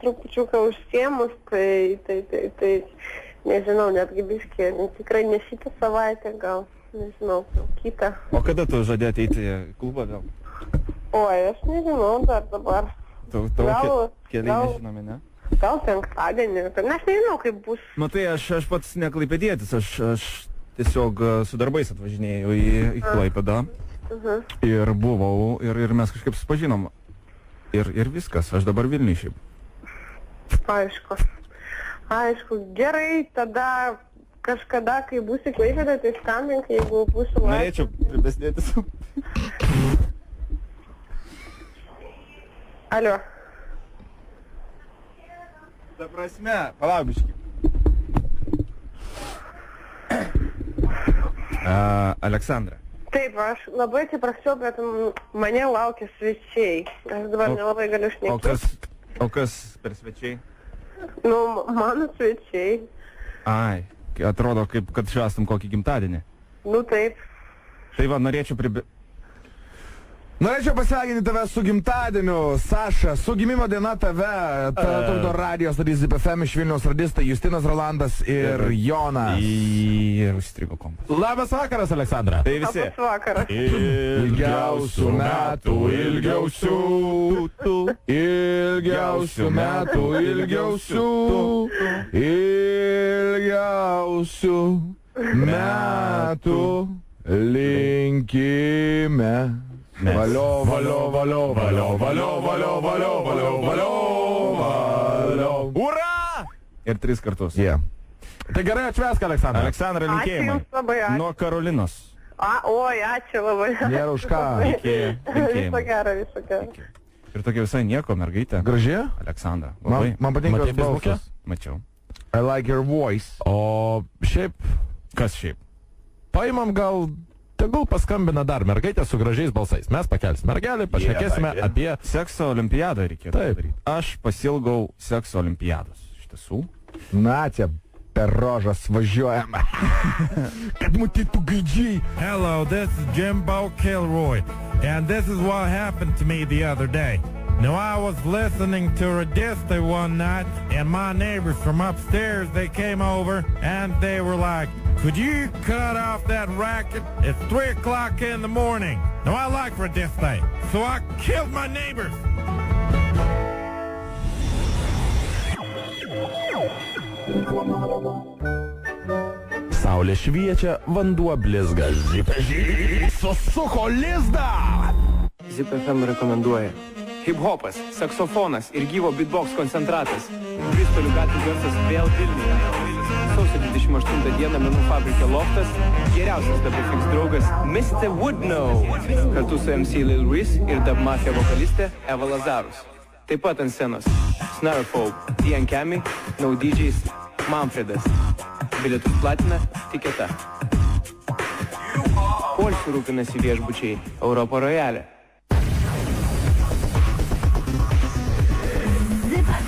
trupučiuką užsiemus, tai nežinau, netgi biškį, tikrai ne šitą savaitę, gal, nežinau, kitą. O kada tu žadėjai ateiti į klubą vėl? Oi, aš nežinau dar dabar. Tau keliai nežinomi, ne? Gal penktadienį, aš nežinau, kaip bus. Matai, aš pats ne klaipėdietis, aš tiesiog su darbais atvažinėjau į Klaipėdą ir buvau, ir mes kažkaip susipažinom. Ir viskas, aš dabar Vilniuj šiaip. Aišku, gerai, tada kažkada, kai būsi Klaipėda, tai skambink, jeigu būsiu laisvas. Norėčiau pribesdėti su. Alio. Ta prasme, palauk biškį. Aleksandra. Taip, aš labai atsiprašau, bet mane laukia svečiai. Aš dabar nelabai galiu šnekėti. O kas per svečiai? Mano svečiai. Ai, atrodo, kaip kad švęstum kokį gimtadienį. Taip. Tai va, norėčiau Norėčiau pasveikinti tave su gimtadieniu, Saša, su gimimo diena tave, Tauto radijos narys ZIP-FM iš Vilniaus radistai Justinas Rolandas ir Jonas. Ir užstrigo kompas. Labas vakaras, Aleksandra. Tai visi. Labas vakaras. Ilgiausių metų, ilgiausių metų linkime. Valio, valio, valio, valio, valio, valio, valio, valio, valio, valio. Ura! Ir 3 kartus. Tai gerai atšvęsk, Aleksandra. Aleksandra, linkėjimai. Ačiū Jums labai, ačiū. Nuo Karolinos. Oi, ačiū labai. Nėra už ką. Viso gero, viso gero. Ir tokia visai nieko mergaitė. Graži? Aleksandra. Man patinka jos balsas. Mačiau. I like your voice. O šiaip... Kas šiaip? Paimam gal... Tegul paskambina dar mergaitė su gražiais balsais. Mes pakelsim mergelį, pašnekėsime apie... Sekso olimpiadą reikėtų daryti. Aš pasilgau sekso olimpiados. Iš tiesų. Na, čia per rožas važiuojame. Kad matytų gaidžiai. Hello, this is Jimbo Kilroy. And this is what happened to me the other day. Now, I was listening to Radista one night, and my neighbors from upstairs, they came over, and they were like, could you cut off that racket? It's 3 o'clock in the morning. Now, I like Radista, so I killed my neighbors. Saulė šviečia, vanduo blizga. ZIP-Ž susuko lizdą! ZIP-FM rekomenduoja. Hip-hopas, saksofonas ir gyvo beatbox koncentratas. Bristolių gatvių garsas vėl Vilniuje. Sausio 28 dieną Menų fabrike Loftas. Geriausias WFX draugas Mr. Woodknow. Kartu su MC Lil Reese ir Dub Mafia vokalistė Eva Lazarus. Taip pat ant scenos Snarfolk, Ian Kami, No DJs, Manfredas. Bilietus platina Tiketa. Polsiu rūpinasi viešbučiai Europo Royale. Like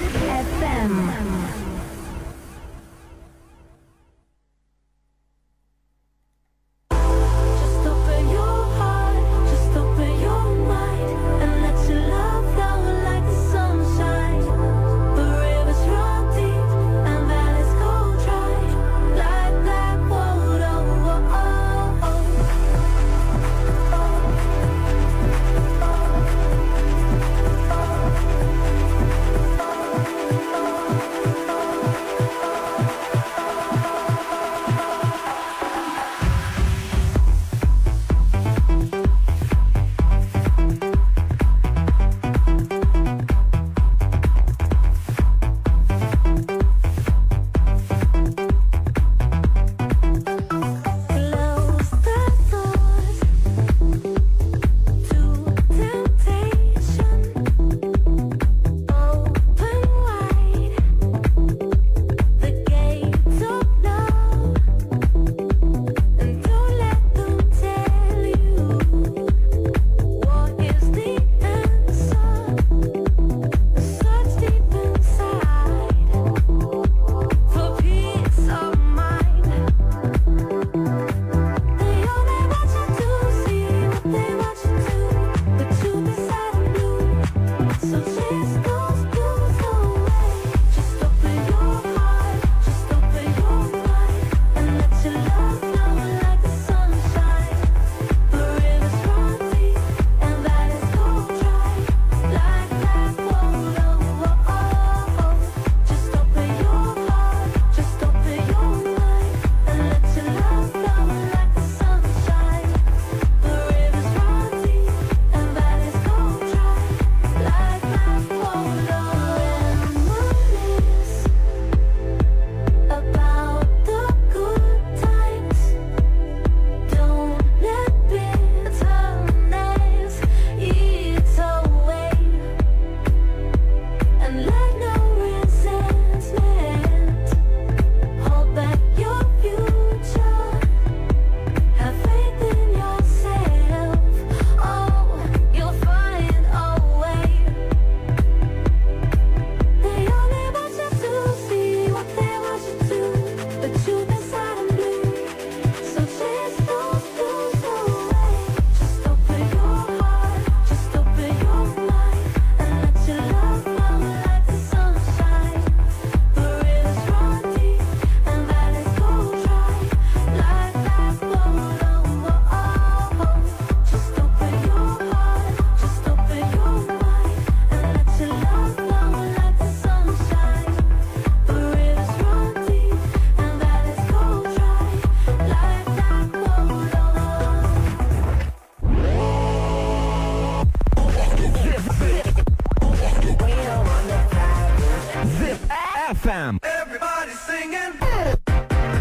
FM. Everybody singing.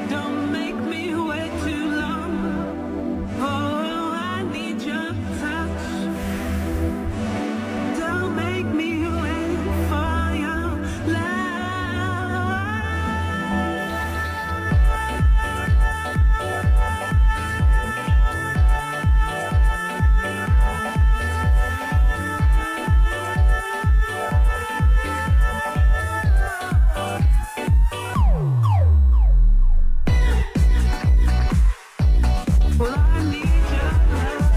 Don't make me wait too long. Oh, I need your touch. Don't make me wait for your Well, I need your love.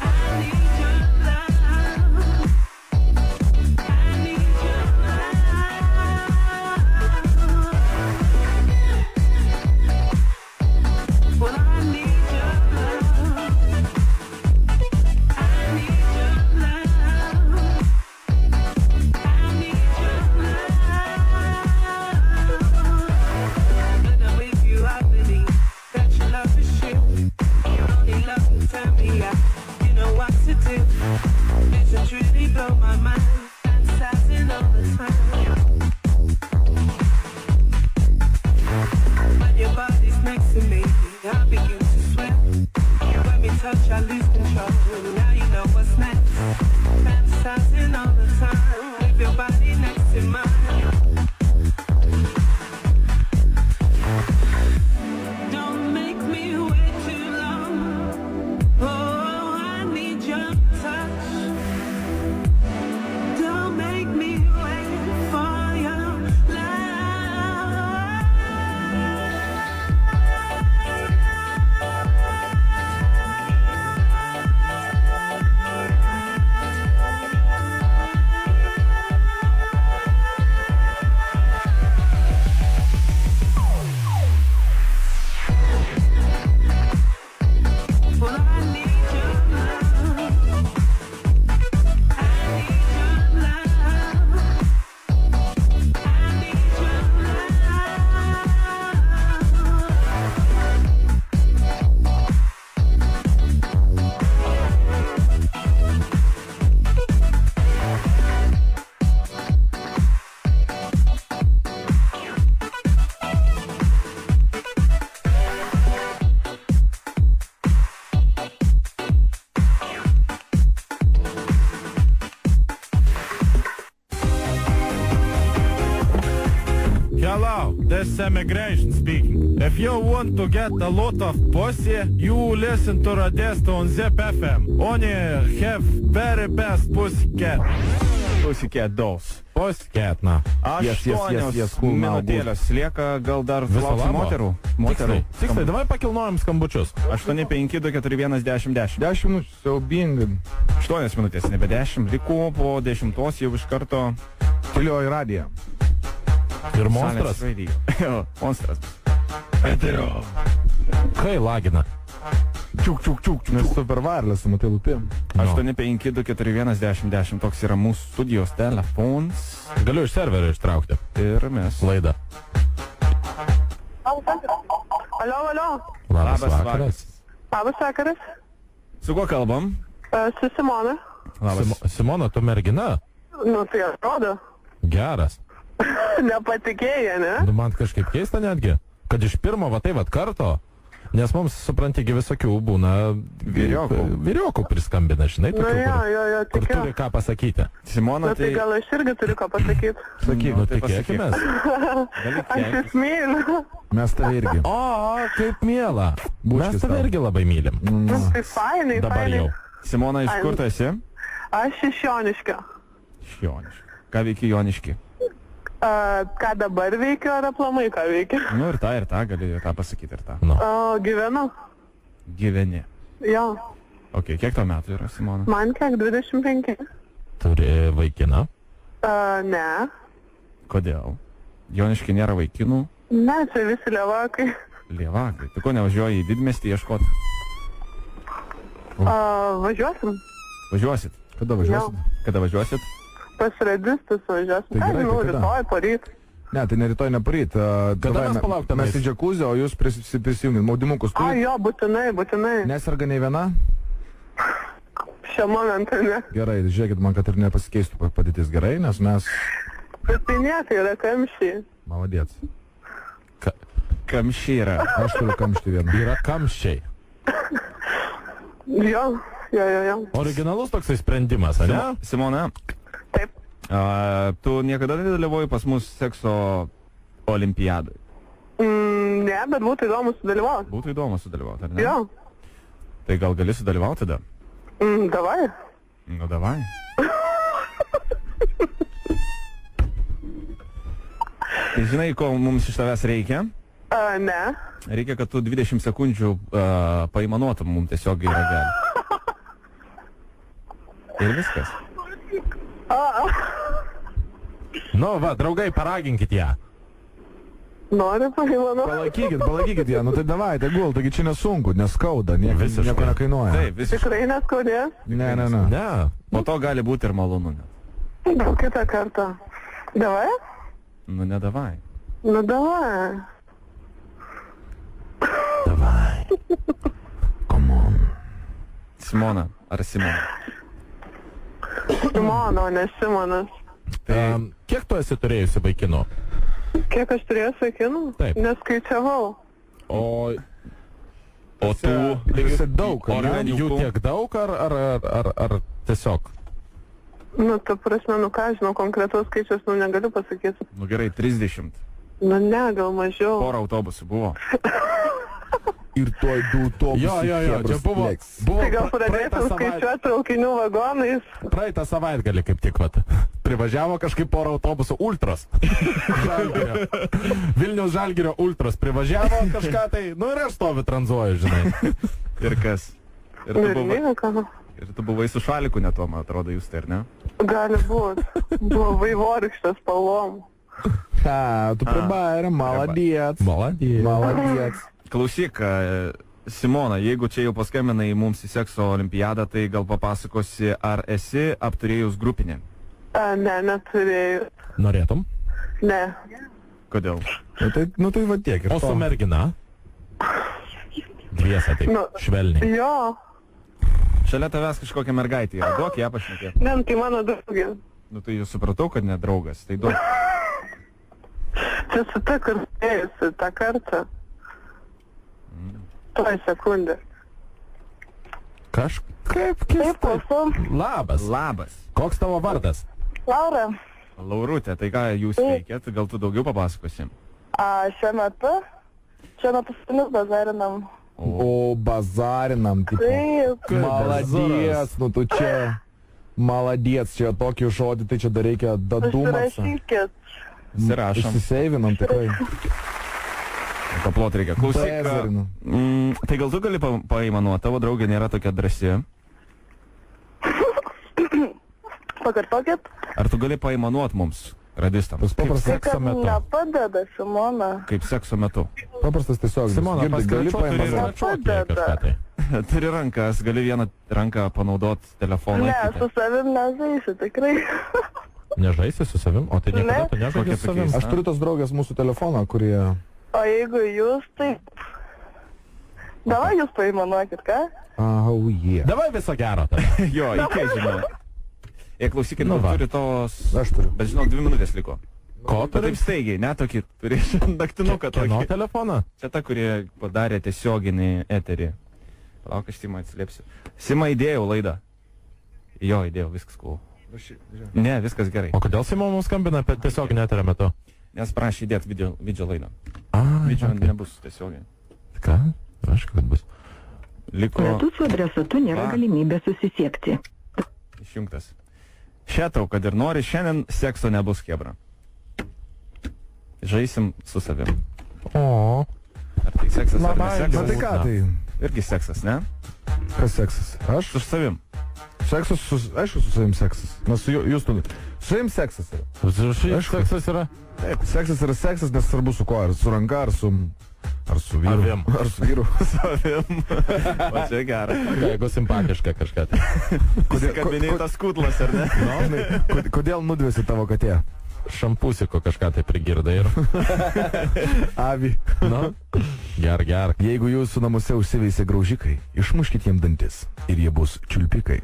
I need your love. I need your love. Well, I need your love. I need your love. I need your love. When I'm with you, I believe that your love is true. You only love me, tell me out. You know what to do. It's truly blow my mind. Fantasizing all the time. When your body's next to me, I begin to sweat. When we touch, I lose control. Now you know what's next. Fantasizing all the time. With your body next to mine. Don't make me wait too long. Oh, I need your touch. Don't make me wait for your Well, I need your love. I need your love. I need your Hello, this is Immigration speaking. If you want to get a lot of pussy, you listen to Radesta on Zip FM. Only have very best pussycat. Pussycat Dolls. Pussycat, na. Aštuonios minutėlės lieka, gal dar Viso lauksim labo. moterų. Moterų. Tiksliai, davai pakilnojam skambučius. 8-5-2-4-1-10-10. 10 minučių, siaubingai. 8 minutės, nebe 10. Liko po 10 jau iš karto. Tylioji radija. Ir monstras. Silence Radio. Jo, monstras. Eterio. Kai lagina. Čiuk. Nes super wireless, matai lūpim. 8-5-2-4-1-10-10. Toks yra mūsų studijos telefons. Galiu iš serverio ištraukti. Ir mes. Laidą. Alio. Labas vakaras. Labas vakaras. Su kuo kalbam? Su Simona. Labas. Simona, tu mergina? Nu, tai atrodo. Geras. Nepatikėjai, ne? Nu, man kažkaip keista netgi, kad iš pirmo va tai va karto, nes mums, suprantigi, visokių būna vyriokų priskambina, žinai, Nu, tokių, jo, kur tikiu. turi ką pasakyti. Simona, Na, tai gal aš irgi turiu ką pasakyti. Sakyk, Nu, tikėkimės. Aš jūs myliu. Mes tave irgi. O, kaip miela. Mes tave irgi labai mylim. Nu, tai fainai, Dabar fainai. jau. Simona, iš kur tu esi? Aš iš Joniškio. Iš Joniškio. Ką veiki Joniški? Ką dabar veikiu, ar aplamai ką veikiu? Nu ir tą, gali tą pasakyti ir tą. No. Gyvenu. Gyveni. Jo. Ok, kiek tau metų yra, Simona? Man kiek, 25. Turi vaikiną? Ne. Kodėl? Joniški nėra vaikinų? Ne, čia visi levakai. Lievakai. Tu ko nevažiuoji į didmiestį ieškoti? Važiuosim. Važiuosit? Kada važiuosit? Kada važiuosit? Pas radistus važiuosim. Tai gerai, žinau, tai kada? rytoj, poryt. Ne, tai ne rytoj, ne poryt. Kada mes palauktume? Mes į džakuzį, o jūs prisijungit. Maudimukus turite? Jo, būtinai. Neserga nei viena? Šią momentą ne. Gerai, žiūrėkit, man kad ir nepasikeistų padėtis gerai, nes mes... Bet tai ne, tai yra kamščiai. Maladėts. Kamščiai yra. Aš turiu kamštį vieną. Yra kamščiai. Jo. Originalus toksai sprendimas, ar ne? Simona? Taip. Tu niekada nedalyvauji pas mus sekso olimpiadai? Ne, bet būtų įdomu sudalyvauti. Būtų įdomu sudalyvauti, ar ne? Jo. Tai gal gali sudalyvauti tada? Davai. Nu, davai. Tai žinai, ko mums iš tavęs reikia? Ne. Reikia, kad tu 20 sekundžių paaimanuotum mums tiesiog į ragelį. Ir viskas. Nu, va, draugai, paraginkit ją. Noriu paaimanuoti. Palaikykit ją, nu tai davai, tai gul, taigi čia nesunku, neskauda, nieko nekainuoja. Taip, visiškai. Tikrai neskaudės? Ne. Po to gali būti ir malonu net. Gal kitą kartą. Davai? Nu, ne davai. Nu, davai. Simona, ar Simona? Simona, o ne Simonas. Kiek tu esi turėjusi vaikinų? Kiek aš turėjau vaikinų? Taip. Neskaičiavau. O tu... Taigi daug, ar jų tiek daug, ar tiesiog? Nu, ta prasme, nu ką, žinau, konkretos skaičius, nu negaliu pasakyti. Nu gerai, 30. Nu ne, gal mažiau. Porą autobusų buvo. Ir tuoj du autobusų. Jo, čia buvo... Tai gal pradėtum skaičiuoti traukinių vagonais. Praeitą savaitgalį kaip tik, vat. Privažiavo kažkaip porą autobusų Ultros. Vilniaus Žalgirio Ultros. Privažiavo kažką tai, nu ir aš stovi tranzuoju, žinai. Ir kas? Ir tu buvai su šaliku net tuo, man atrodo, jūs tai, ar ne? Gali būt. Buvo vaivorykštės spalvom. Tu pribairė, maladėts. Klausyk, Simona, jeigu čia jau paskambinai mums į sekso olimpiadą, tai gal papasakosi, ar esi apturėjus grupinę? Ne, neturėjau. Norėtum? Ne. Kodėl? Nu tai va tiek. O su mergina? Dviese taip, švelniai. Jo. Šalia tavęs kažkokia mergaitė yra, duok ją pašnekėti. Ne, tai mano draugė. Nu tai jūs supratau, kad ne draugas, tai duok. Čia su ta kartėjusi, tą kartą. Tuoj sekundę. Kažkaip Taip, klausau. Labas. Koks tavo vardas? Laura. Laurutė, tai ką jūs veikėt, gal tu daugiau papasakosim? Šiuo metu su jumis bazarinam. O bazarinam, tipo. Taip. Maladėts, nu tu čia. Maladėts, čia tokį žodį, tai čia dar reikia dadumas. Užsirašykit. Įsirašom. Įsiseivinam tikrai. Paplot reikia. Klausyk, tai gal tu gali paaimanuoti, tavo draugė nėra tokia drąsi. Pakartokit. Ar tu gali paaimanuoti mums, radistams? Paprastas sekso metu. Nepadeda, Simona. Kaip sekso metu. Paprastas tiesiog. Simona, gali paaimanuoti. Turi rankas, gali vieną ranką panaudoti telefoną. Ne, su savim nežaisiu, tikrai. Nežaisi su savim? O tai niekada tu nežaisi su savim? Aš turiu tos draugės mūsų telefoną, kurie... O jeigu jūs, tai... Davai jūs paaimanuokit, ką? Oh, yeah. Davai viso gero tada. Jo, iki žinau. Klausykit, turi tos... Aš turiu. Bet žinau, 2 minutės liko. Ko turi? Taip staigiai, netokį, turi naktinuką tokį. Kieno telefoną? Čia ta, kurie padarė tiesioginį eterį. Palauk, aš Simą atsiliepsiu. Simą įdėjau laidą. Jo, įdėjau, viskas cool. Ne, viskas gerai. O kodėl Simon mums skambina tiesioginį eterio metu? Nes prašė įdėti video laidą. Video nebus tiesiogiai. Ką? Aišku, kad bus. Liko... Metu su adresatu nėra galimybė susisiekti. Išjungtas. Šėtau, kad ir nori, šiandien sekso nebus, kebra. Žaisim su savim. O. Ar tai seksas, ar ne seksas? Na tai ką tai? Irgi seksas, ne? Kas seksas? Aš? Su savim. Seksas, aišku, su savim seksas. Nes jūs tu... Su savim seksas yra. Seksas yra? Taip, seksas yra seksas, nes svarbu su ko. Ar su ranka, ar su Ar su vyru? Avim. Ar su vyru? Su avim. O čia gerai. Jeigu simpatiška kažką. Tai. Kabiniai tas kutlas, ar ne? No, kodėl nudvėsi tavo katė? Šampusiko kažką tai prigirda ir... Avi. Nu, ger. Jeigu jūsų namuose užsiveisė graužikai, išmuškit jiem dantis ir jie bus čiulpikai.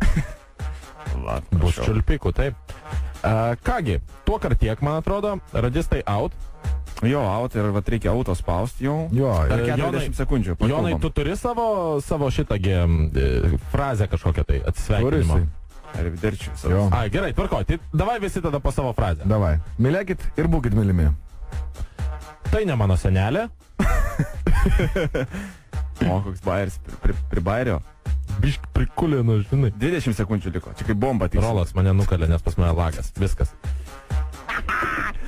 Va, bus čiulpikų, taip. Kągi, tuo kart tiek, man atrodo, radistai out. Jo, out ir vat reikia auto spausti jau. Jo, dar 40 sekundžių. Jonai, tu turi savo šitągi frazę kažkokią tai atsisveikinimo? Ar viderčių. Ai, gerai, tvarkoj. Tai davai visi tada po savo frazę. Davai. Mylėkit ir būkit mylimi. Tai ne mano senelė. O, koks bairis pribairio. Bišk prikulino, žinai. 20 sekundžių liko. Čia kaip bomba. Rolas mane nukalė, nes pas mane lagas. Viskas.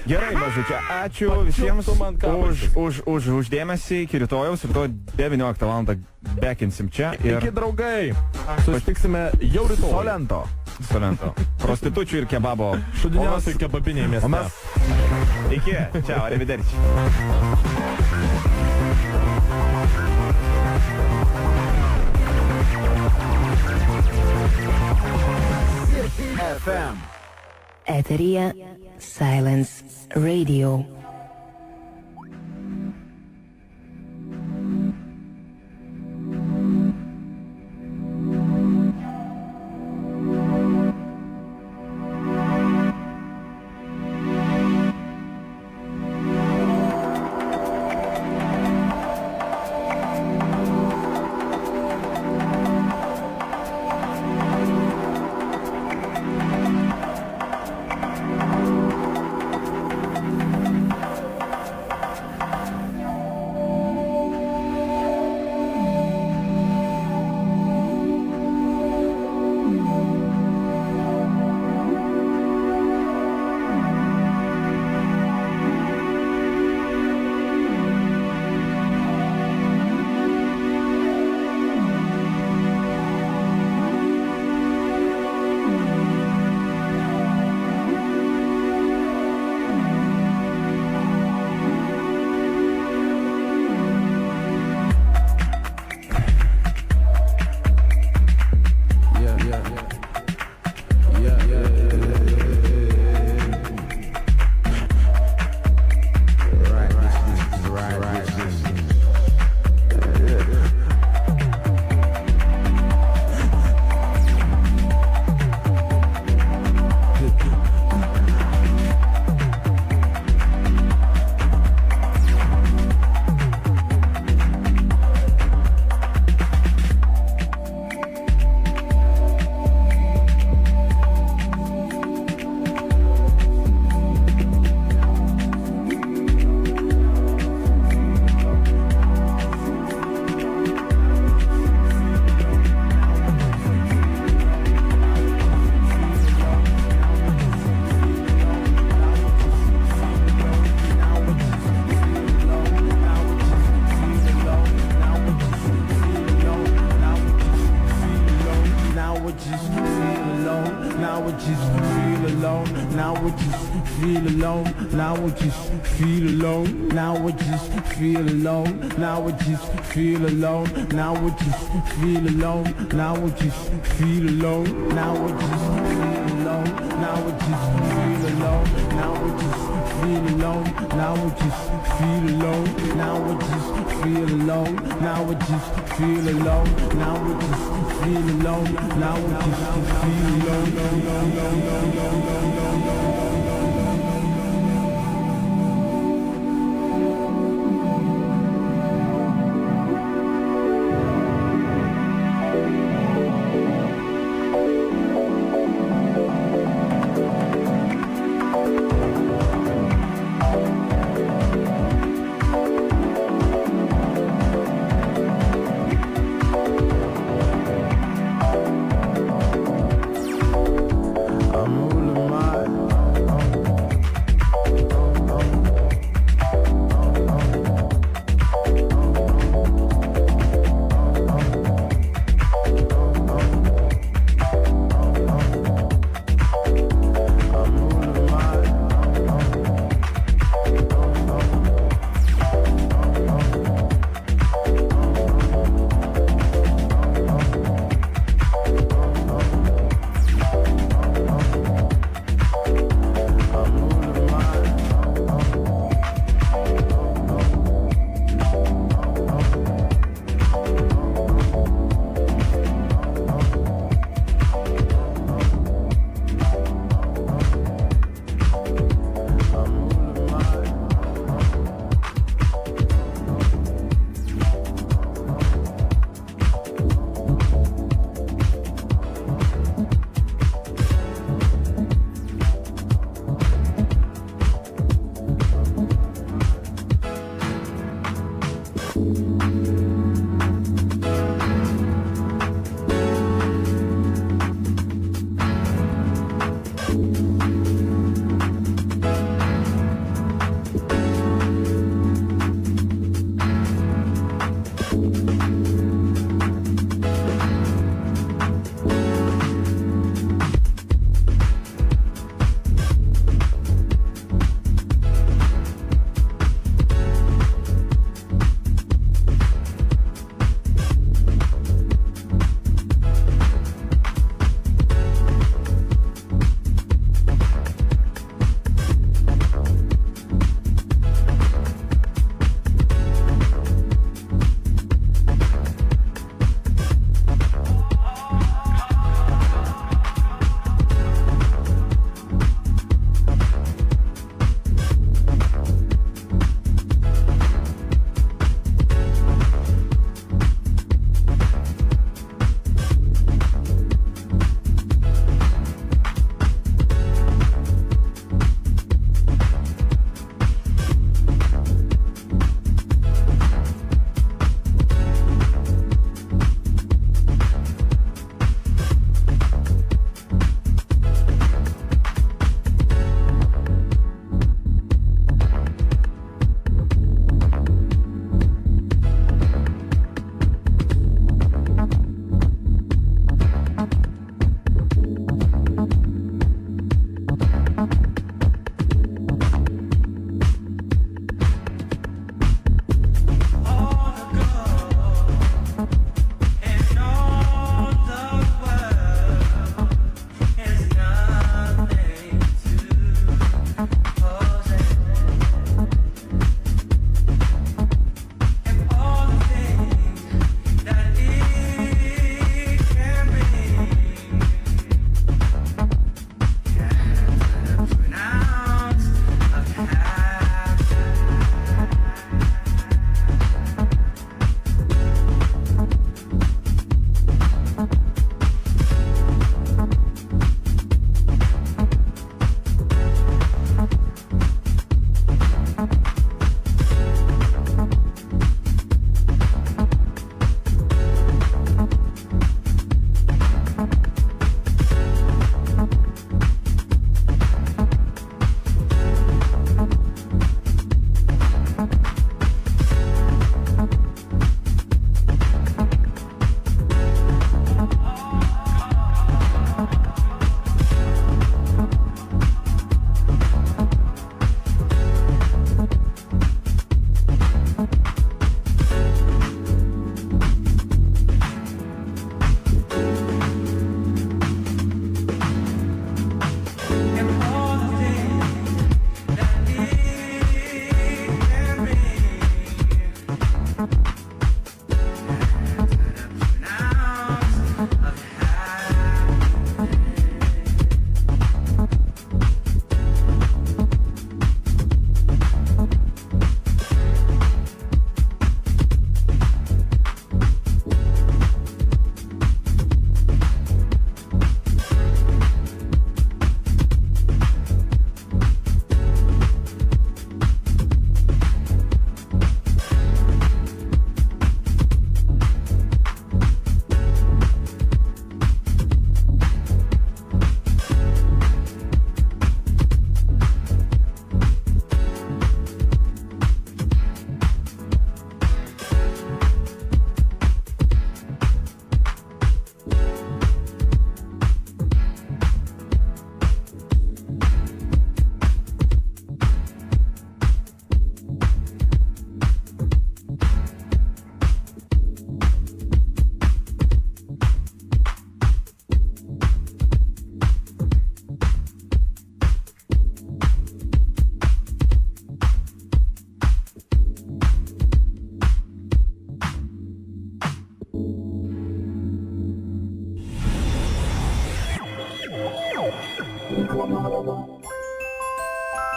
Gerai, mažučiai, ačiū visiems už dėmesį. Iki rytojaus, rytoj 19 val. Bekinsim čia. Iki draugai. Susitiksime jau rytoj. Solento. Prostitučių ir kebabo. Šudiniausiai kebabiniai mieste. O mes... Iki. Čiau, arrivederci. FM. Eteryje Silence Radio. Now I just feel alone. Now I just feel alone. Now I just feel alone. Now I just feel alone. Now I just feel alone. Now I just feel alone. Now I just feel alone. Now I just feel alone. Now I just feel alone. Now I just feel alone. Now I just feel alone. Now I just feel alone. Now I just feel alone. I'm ruling my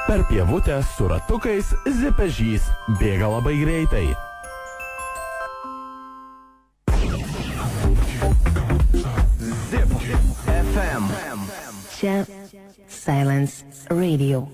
Per pievutę su ratukais zipežys bėga labai greitai. Zip FM. Čia Silence Radio.